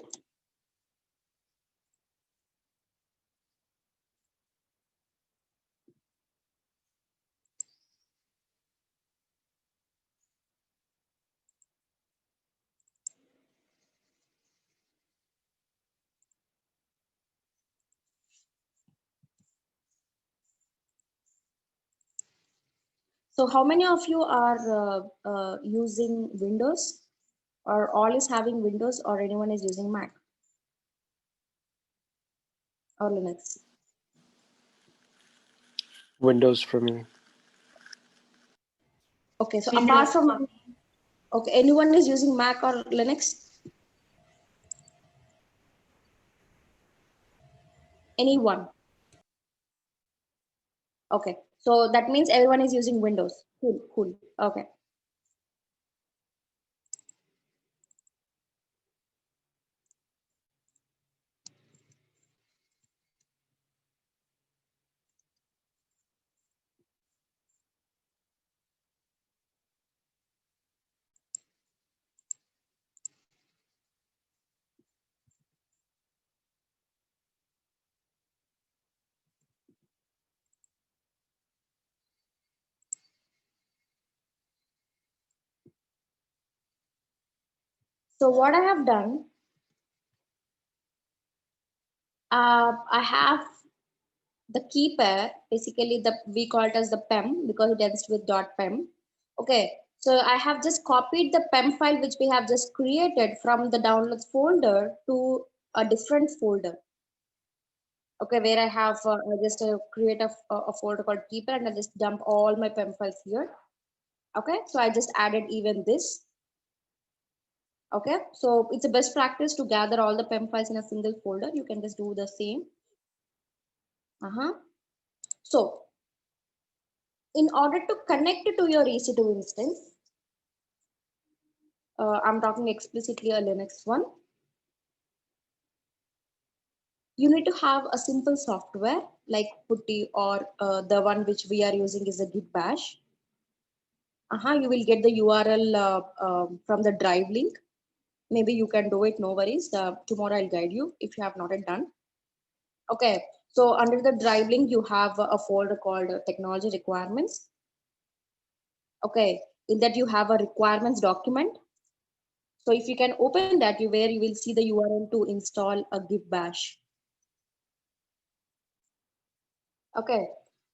So how many of you are using Windows? or all is having Windows, or anyone is using Mac or Linux? Windows for me. Okay, so Windows. apart from, okay, anyone is using Mac or Linux? Anyone? Okay, so that means everyone is using Windows. Cool, cool. Okay. So what I have done, I have the key pair, basically we call it as the PEM because it ends with .pem. Okay, so I have just copied the PEM file which we have just created from the downloads folder to a different folder. Okay, where I have I just create a folder called key pair, and I just dump all my PEM files here. Okay, so I just added even this. Okay, so it's a best practice to gather all the PEM files in a single folder. You can just do the same. So in order to connect to your EC2 instance, I'm talking explicitly a Linux one, you need to have a simple software like Putty, or the one which we are using is a Git Bash. You will get the URL from the drive link. Maybe you can do it, no worries. Tomorrow I'll guide you if you have not yet done. Okay, so under the drive link, you have a folder called technology requirements. Okay, in that you have a requirements document. So if you can open that, where you will see the URL to install a Git Bash. Okay,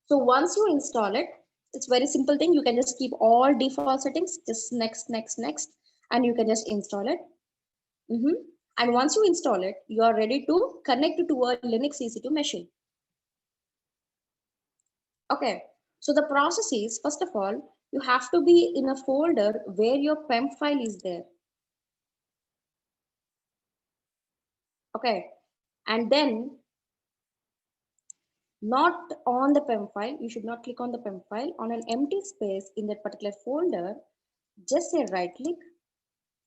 so once you install it, it's very simple thing. You can just keep all default settings, just next, and you can just install it. And once you install it, you are ready to connect to a Linux EC2 machine. Okay, so the process is, first of all, you have to be in a folder where your PEM file is there. Okay, and then not on the PEM file, you should not click on the PEM file. On an empty space in that particular folder, just say right click.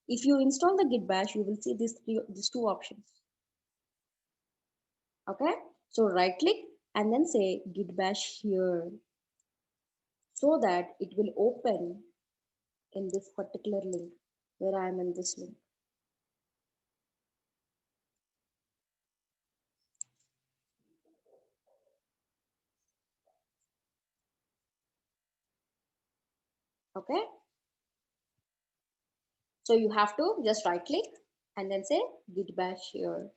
If you install the Git Bash, you will see these two options. Okay, so right click and then say Git Bash here, so that it will open in this particular link where I am in this link. Okay, so you have to just right click and then say Git Bash here.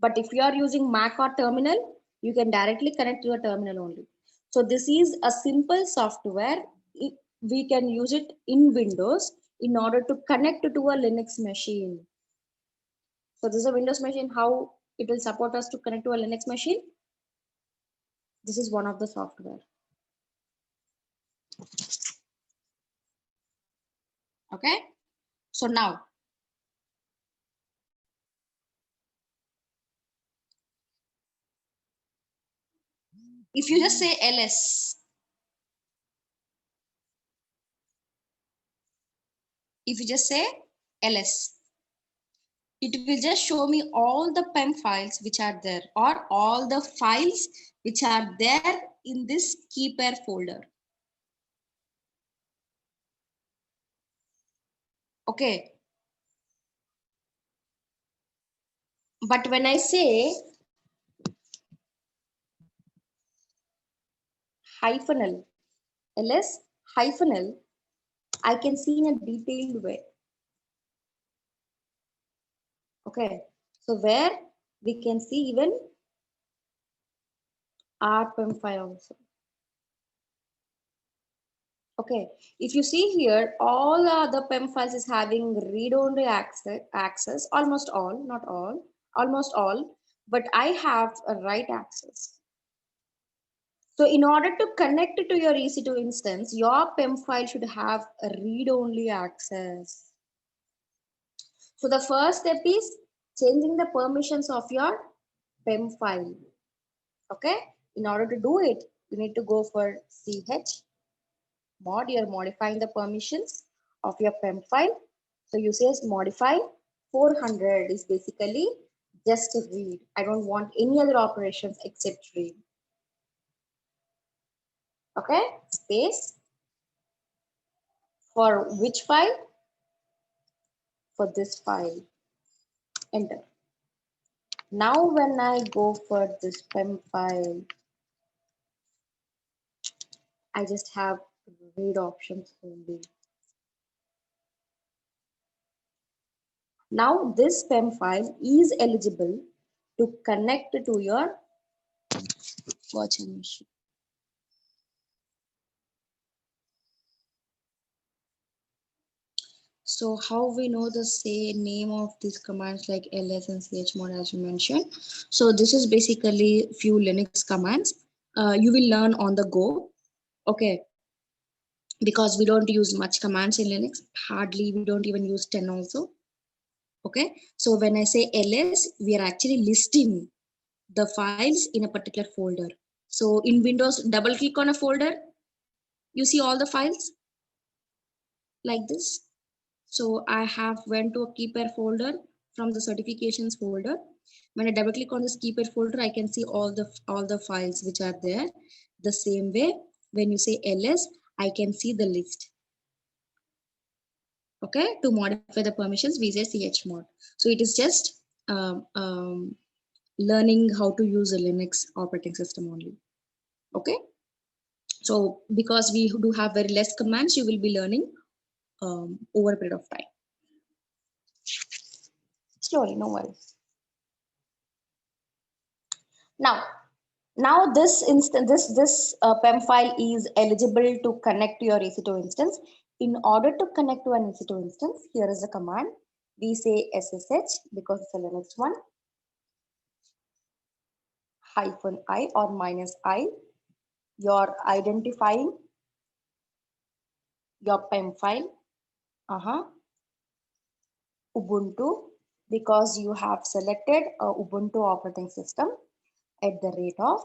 But if you are using Mac or terminal, you can directly connect to your terminal only. So this is a simple software. We can use it in Windows in order to connect to a Linux machine. So this is a Windows machine. How it will support us to connect to a Linux machine? This is one of the software. Okay, so now if you just say ls, if you just say ls, it will just show me all the PEM files which are there, or all the files which are there in this key pair folder. Okay, but when I say -l, ls -l, I can see in a detailed way. Okay, so where we can see even our PEM file also. Okay, if you see here, all the PEM files is having read-only access, almost all, not all, almost all, but I have a write access. So in order to connect it to your EC2 instance, your PEM file should have a read-only access. So the first step is changing the permissions of your PEM file. Okay, in order to do it, you need to go for chmod. You're modifying the permissions of your PEM file. So you say modify 400 is basically just read. I don't want any other operations except read. Okay, space. For which file? For this file. Enter. Now when I go for this PEM file, I just have read options only. Now this PEM file is eligible to connect to your virtual machine. So how we know the name of these commands like ls and chmod as you mentioned. So this is basically few Linux commands. You will learn on the go. Okay. Because we don't use much commands in Linux. Hardly, we don't even use 10 also. Okay. So when I say ls, we are actually listing the files in a particular folder. So in Windows, double click on a folder. You see all the files like this. So I have went to a keeper folder from the certifications folder. When I double click on this keeper folder, I can see all the files which are there. The same way, when you say ls, I can see the list. Okay, to modify the permissions, we say chmod. So it is just learning how to use a Linux operating system only. Okay, so because we do have very less commands, you will be learning over a period of time. Slowly, no worries. Now this instance, this PEM file is eligible to connect to your EC2 instance. In order to connect to an EC2 instance, here is the command. We say SSH because it's a Linux one. -I or -I. You're identifying your PEM file. Ubuntu, because you have selected a Ubuntu operating system at the rate of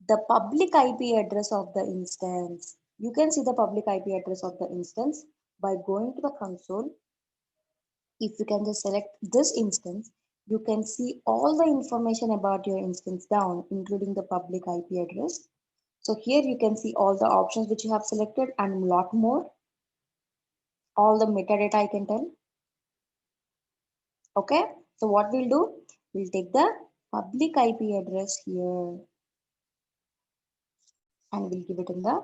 the public IP address of the instance. You can see the public IP address of the instance by going to the console. If you can just select this instance, you can see all the information about your instance down, including the public IP address. So here you can see all the options which you have selected and a lot more. All the metadata I can tell. Okay, so what we'll do, we'll take the public IP address here and we'll give it in the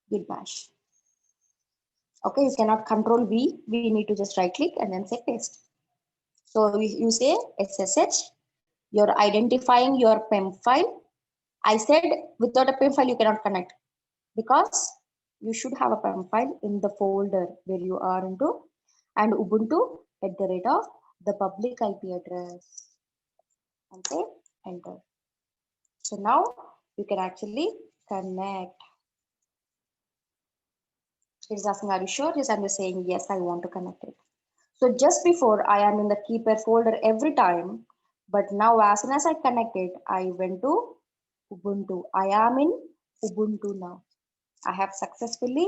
git bash. Okay, you cannot control V, we need to just right click and then say paste. So you say SSH, you're identifying your PEM file. I said without a PEM file you cannot connect because you should have a PEM file in the folder where you are into and Ubuntu at the rate of the public IP address and say enter. So now you can actually connect. It's asking, are you sure? Yes, I'm just saying, yes, I want to connect it. So just before I am in the keeper folder every time, but now as soon as I connect it, I went to Ubuntu. I am in Ubuntu now. I have successfully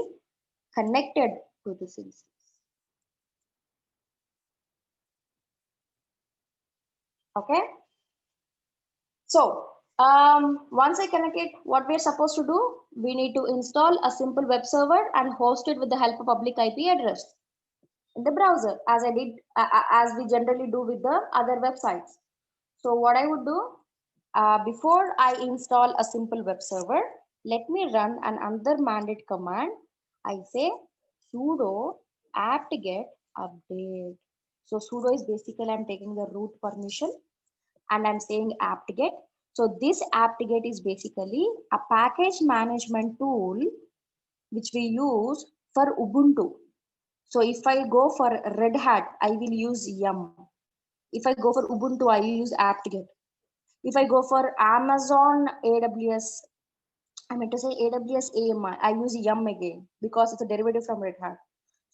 connected to this instance. Okay. So once I connect it, what we're supposed to do, we need to install a simple web server and host it with the help of public IP address in the browser, as I did, as we generally do with the other websites. So what I would do, before I install a simple web server, let me run another mandate command. I say sudo apt-get update. So sudo is basically I'm taking the root permission and I'm saying apt-get. So this apt-get is basically a package management tool which we use for Ubuntu. So if I go for Red Hat, I will use Yum. If I go for Ubuntu, I use apt-get. If I go for Amazon AWS, I meant to say AWS AMI, I use Yum again because it's a derivative from Red Hat.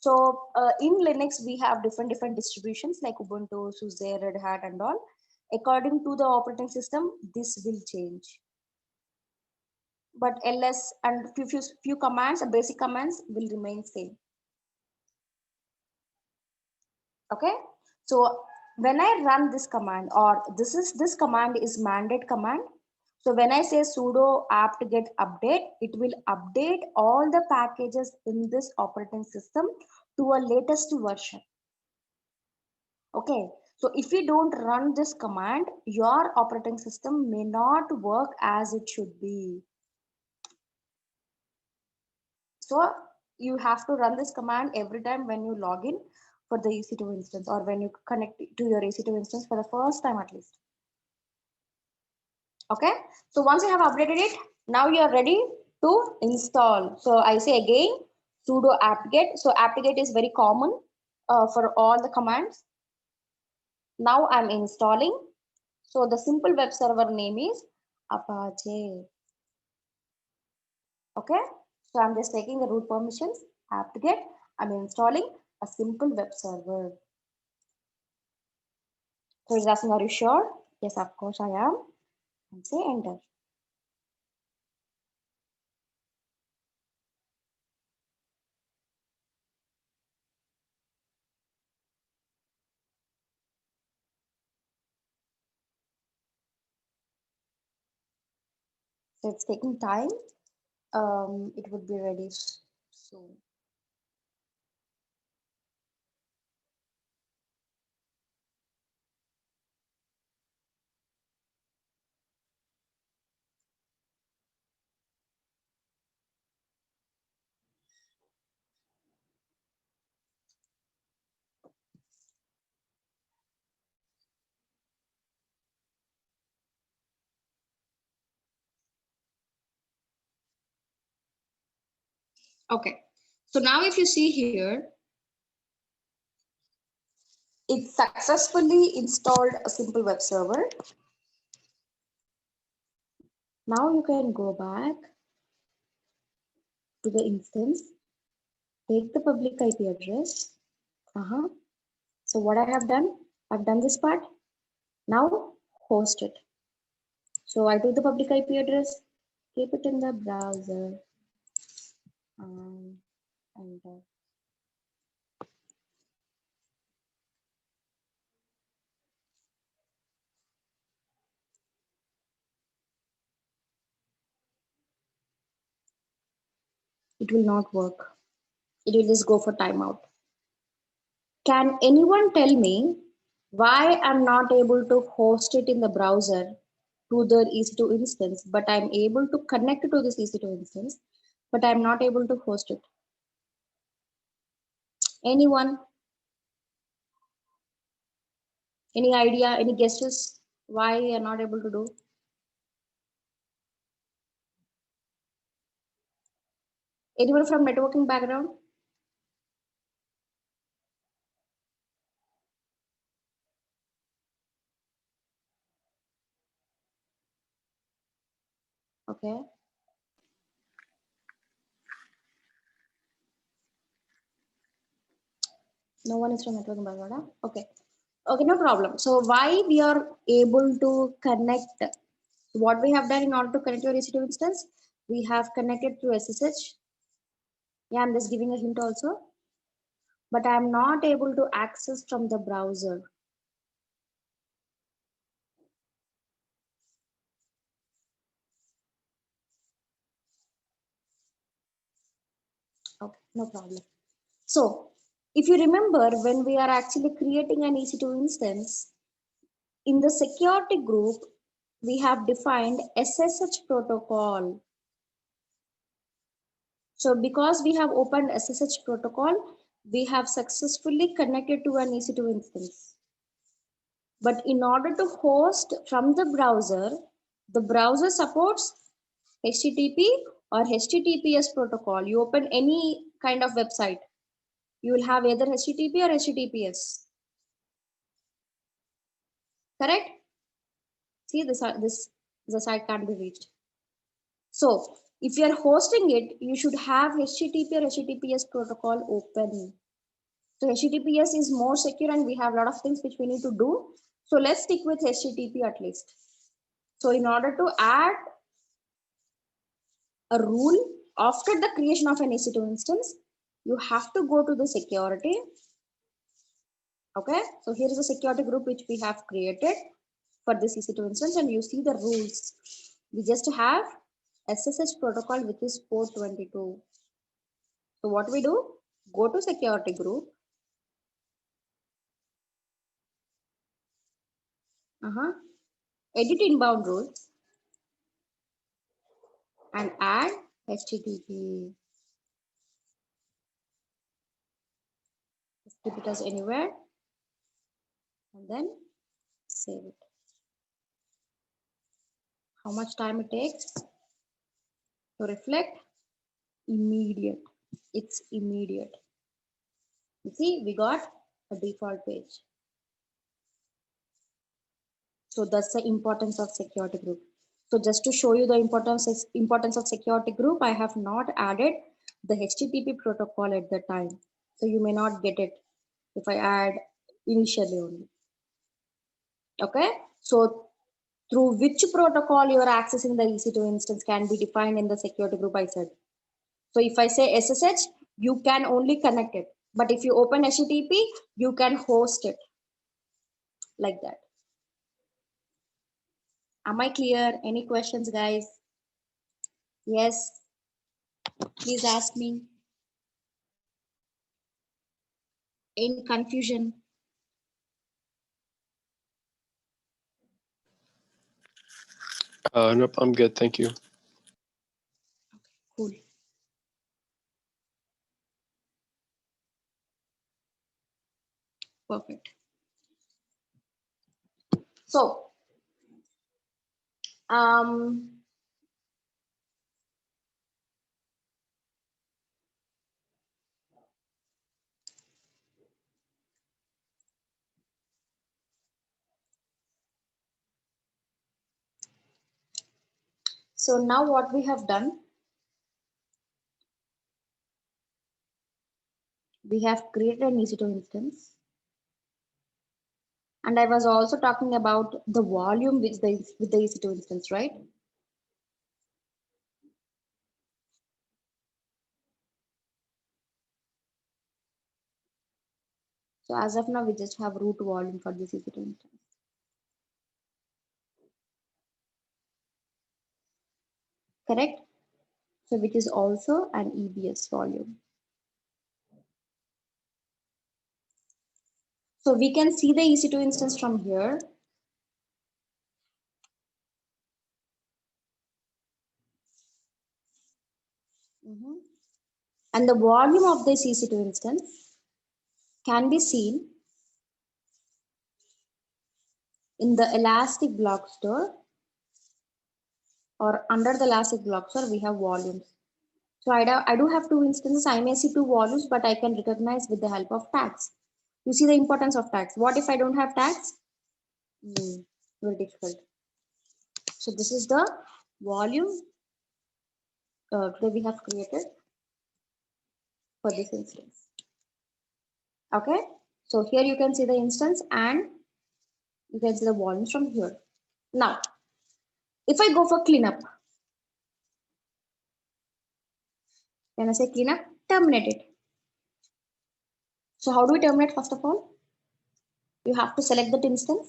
So in Linux, we have different distributions like Ubuntu, SUSE, Red Hat and all. According to the operating system, this will change. But ls and few commands, basic commands will remain same. Okay, so when I run this command, or this command is mandate command. So when I say sudo apt-get update, it will update all the packages in this operating system to a latest version. Okay, so if you don't run this command, your operating system may not work as it should be. So you have to run this command every time when you log in for the EC2 instance, or when you connect to your EC2 instance for the first time at least. Okay, so once you have updated it, now you are ready to install. So I say again, sudo apt-get. So apt-get is very common for all the commands. Now I'm installing. So the simple web server name is Apache. Okay, so I'm just taking the root permissions, apt-get. I'm installing a simple web server. So it's asking, are you sure? Yes, of course I am. And say enter. So it's taking time. It would be ready soon. Okay, so now if you see here, it successfully installed a simple web server. Now you can go back to the instance, take the public IP address. So what I have done, I've done this part. Now host it. So I do the public IP address, keep it in the browser, and it will not work. It will just go for timeout. Can anyone tell me why I'm not able to host it in the browser to the EC2 instance, but I'm able to connect to this EC2 instance, but I'm not able to host it? Anyone? Any idea, any guesses why I'm not able to do? Anyone from networking background? Okay. No one is from networking background, huh? Okay. Okay, no problem. So why we are able to connect, what we have done in order to connect your EC2 instance, we have connected through SSH. Yeah, I'm just giving a hint also, but I'm not able to access from the browser. Okay, no problem. So if you remember, when we are actually creating an EC2 instance, in the security group, we have defined SSH protocol. So because we have opened SSH protocol, we have successfully connected to an EC2 instance. But in order to host from the browser, The browser supports HTTP or HTTPS protocol. You open any kind of website, you will have either HTTP or HTTPS. Correct? See, the site can't be reached. So if you are hosting it, you should have HTTP or HTTPS protocol open. So HTTPS is more secure and we have a lot of things which we need to do. So let's stick with HTTP at least. So in order to add a rule after the creation of an EC2 instance, you have to go to the security. Okay, so here is a security group which we have created for this EC2 instance, and you see the rules. We just have SSH protocol, which is port 22. So what we do? Go to security group. Edit inbound rules and add HTTP. Just keep it as anywhere and then save it. How much time it takes to reflect? Immediate. It's immediate. You see, we got a default page. So that's the importance of security group. So just to show you the importance of security group, I have not added the HTTP protocol at the time. So you may not get it if I add initially only. Okay, so through which protocol you are accessing the EC2 instance can be defined in the security group, I said. So if I say SSH, you can only connect it. But if you open HTTP, you can host it like that. Am I clear? Any questions, guys? Yes. Please ask me. Any confusion? Nope, I'm good. Thank you. Cool. Perfect. So, so now what we have done, we have created an EC2 instance. And I was also talking about the volume with the EC2 instance, right? So as of now, we just have root volume for this EC2 instance. Correct? So which is also an EBS volume. So we can see the EC2 instance from here. And the volume of this EC2 instance can be seen in the Elastic Block Store, or under the Elastic Block Store, we have volumes. So I do have two instances. I may see two volumes, but I can recognize with the help of tags. You see the importance of tags. What if I don't have tags? Very difficult. So this is the volume that we have created for this instance. Okay, so here you can see the instance and you can see the volumes from here. Now, if I go for cleanup, when I say cleanup, terminate it. So how do we terminate? First of all, you have to select that instance.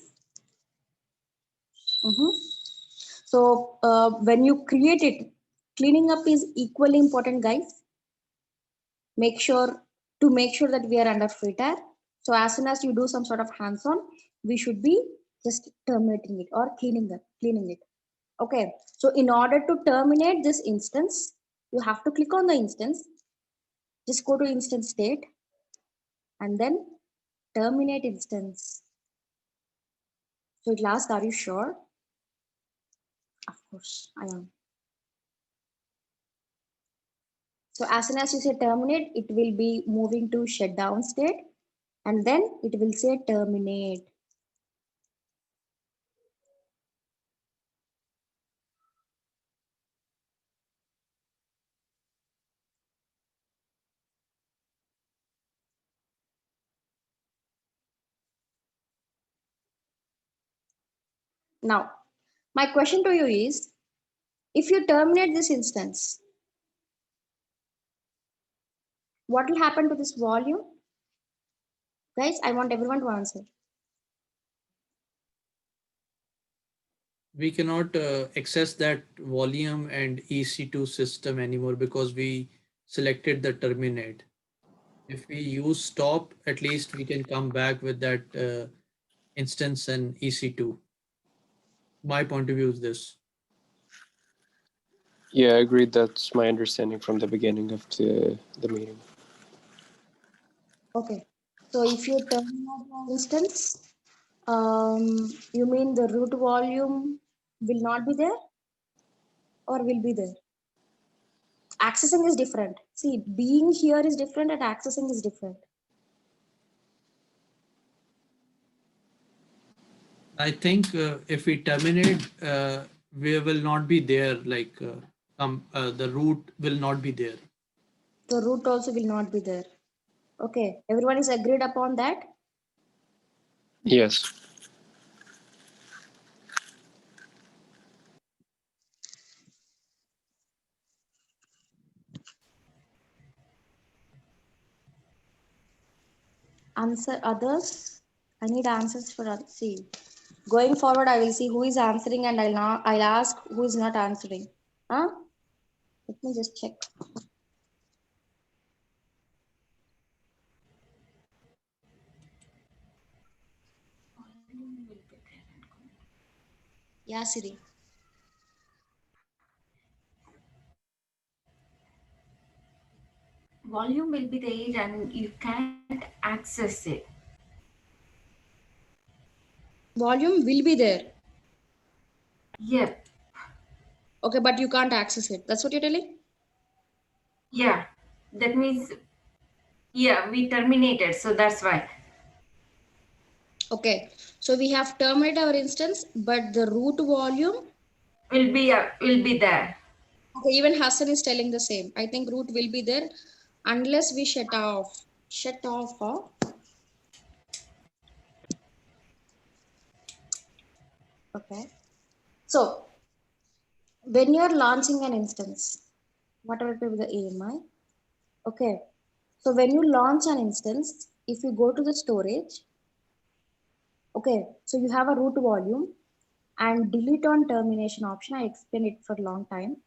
So when you create it, cleaning up is equally important, guys. Make sure that we are under FreeTire. So as soon as you do some sort of hands-on, we should be just terminating it or cleaning it. Okay. So in order to terminate this instance, you have to click on the instance. Just go to instance state and then terminate instance. So it will ask, are you sure? Of course, I am. So as soon as you say terminate, it will be moving to shutdown state, and then it will say terminate. Now, my question to you is, if you terminate this instance, what will happen to this volume? Guys, I want everyone to answer. We cannot access that volume and EC2 system anymore because we selected the terminate. If we use stop, at least we can come back with that instance and EC2. My point of view is this. Yeah, I agreed. That's my understanding from the beginning of the meeting. Okay, so if you terminate the instance, you mean the root volume will not be there or will be there? Accessing is different. See, being here is different and accessing is different. I think if we terminate, we will not be there. Like the root will not be there. The root also will not be there. Okay, everyone is agreed upon that? Yes. Answer others. I need answers for others. See, going forward, I will see who is answering and I'll ask who is not answering. Huh? Let me just check. Yeah, Siri. Volume will be there and you can't access it. Volume will be there. Yep. Okay, but you can't access it. That's what you're telling? Yeah. That means, yeah, we terminated. So that's why. Okay, so we have terminated our instance, but the root volume. Will be there. Okay, even Hassan is telling the same. I think root will be there unless we shut off. Shut off. Huh? Okay. So when you're launching an instance, whatever will be the AMI. Okay. So when you launch an instance, if you go to the storage, okay, so you have a root volume and delete on termination option. I explained it for a long time.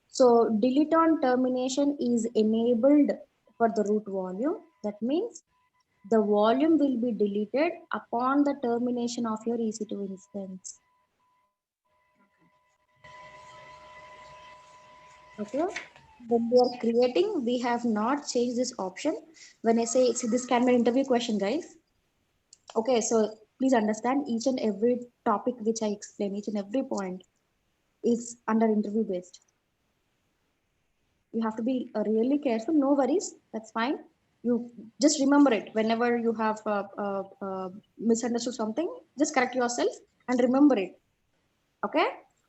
So delete on termination is enabled for the root volume. That means the volume will be deleted upon the termination of your EC2 instance. Okay. When we are creating, we have not changed this option. When I say, see, this can be an interview question, guys. Okay, so please understand each and every topic which I explain, each and every point is under interview based. You have to be really careful. No worries, that's fine. You just remember it whenever you have misunderstood something, just correct yourself and remember it. Okay,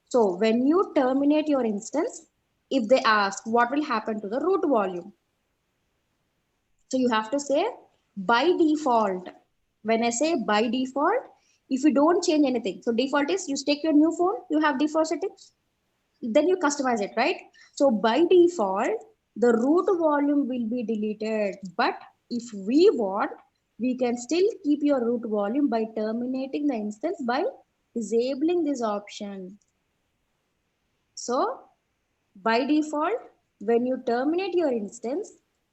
so when you terminate your instance, if they ask what will happen to the root volume, so you have to say by default. When I say by default, if you don't change anything, so default is you take your new phone, you have default settings, then you customize it, right? So by default, the root volume will be deleted. But if we want, we can still keep your root volume by terminating the instance by disabling this option. So by default, when you terminate your instance,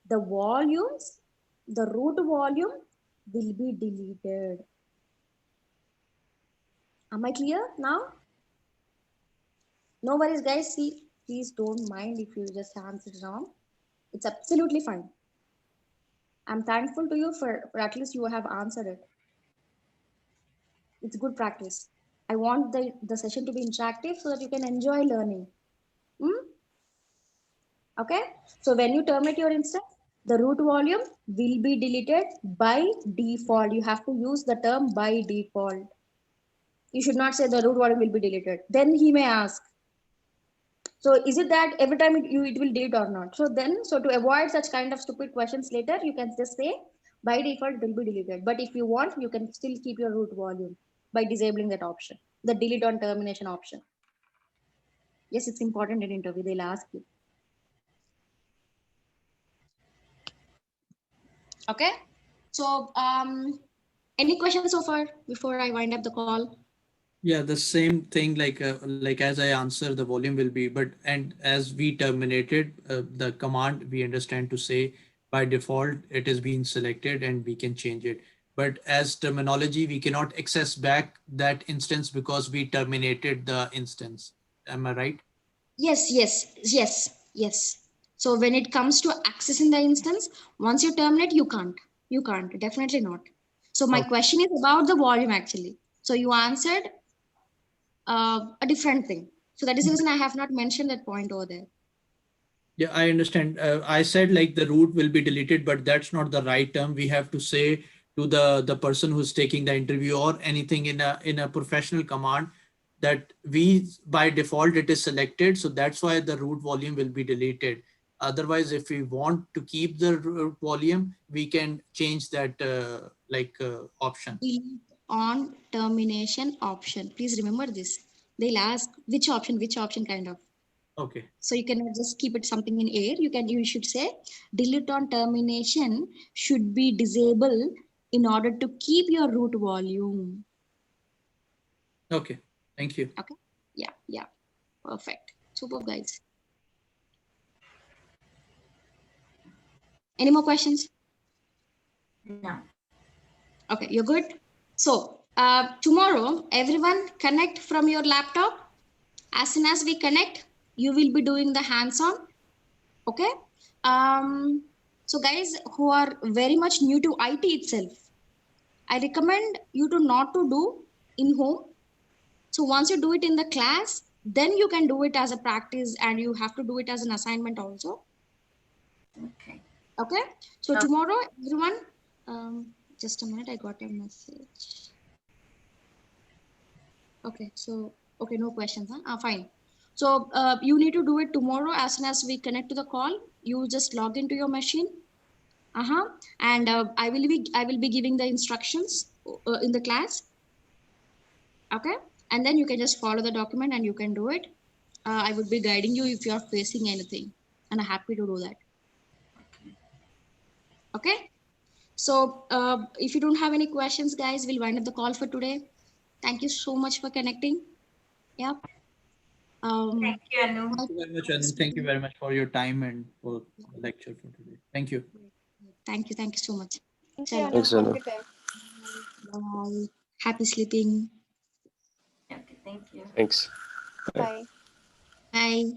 the volumes, the root volume will be deleted. Am I clear now? No worries, guys. See, please don't mind if you just answer wrong. It's absolutely fine. I'm thankful to you for at least you have answered it. It's good practice. I want the session to be interactive so that you can enjoy learning. Okay, so when you terminate your instance, the root volume will be deleted by default. You have to use the term by default. You should not say the root volume will be deleted. Then he may ask, so is it that every time it will delete or not? So to avoid such kind of stupid questions later, you can just say by default it will be deleted. But if you want, you can still keep your root volume by disabling that option, the delete on termination option. Yes, it's important in interview. They'll ask you. Okay. So any questions so far before I wind up the call? Yeah, the same thing, like as I answer, the volume will be, but and as we terminated the command, we understand to say by default it is being selected and we can change it. But as terminology, we cannot access back that instance because we terminated the instance. Am I right? Yes. So when it comes to accessing the instance, once you terminate, you can't, definitely not. So my Okay. question is about the volume actually. So you answered a different thing. So that is the reason I have not mentioned that point over there. Yeah, I understand. I said like the root will be deleted, but that's not the right term. We have to say to the person who's taking the interview or anything in a professional command that we by default it is selected. So that's why the root volume will be deleted. Otherwise, if we want to keep the root volume, we can change that option. Delete on termination option. Please remember this. They'll ask which option kind of. Okay. So you cannot just keep it something in air. You should say delete on termination should be disabled in order to keep your root volume. Okay. Thank you. Okay. Yeah. Perfect. Super, guys. Any more questions? No. Okay, you're good. So tomorrow, everyone connect from your laptop. As soon as we connect, you will be doing the hands-on. Okay. So guys who are very much new to IT itself, I recommend you to not to do in home. So once you do it in the class, then you can do it as a practice and you have to do it as an assignment also. Okay. Okay. So tomorrow, everyone, just a minute, I got a message. Okay. So, okay, no questions. Huh? Fine. So you need to do it tomorrow as soon as we connect to the call. You just log into your machine. And I will be giving the instructions in the class. Okay. And then you can just follow the document and you can do it. I would be guiding you if you are facing anything, and I'm happy to do that. Okay. So if you don't have any questions, guys, we'll wind up the call for today. Thank you so much for connecting. Yeah. Thank you, Anu. Thank you very much, and thank you very much for your time and for the lecture for today. Thank you. Thank you so much. Thank you, Chalo. Anu. Thanks, Have a Anu. good day. Bye. Happy sleeping. Okay, thank you. Thanks. Bye. Bye.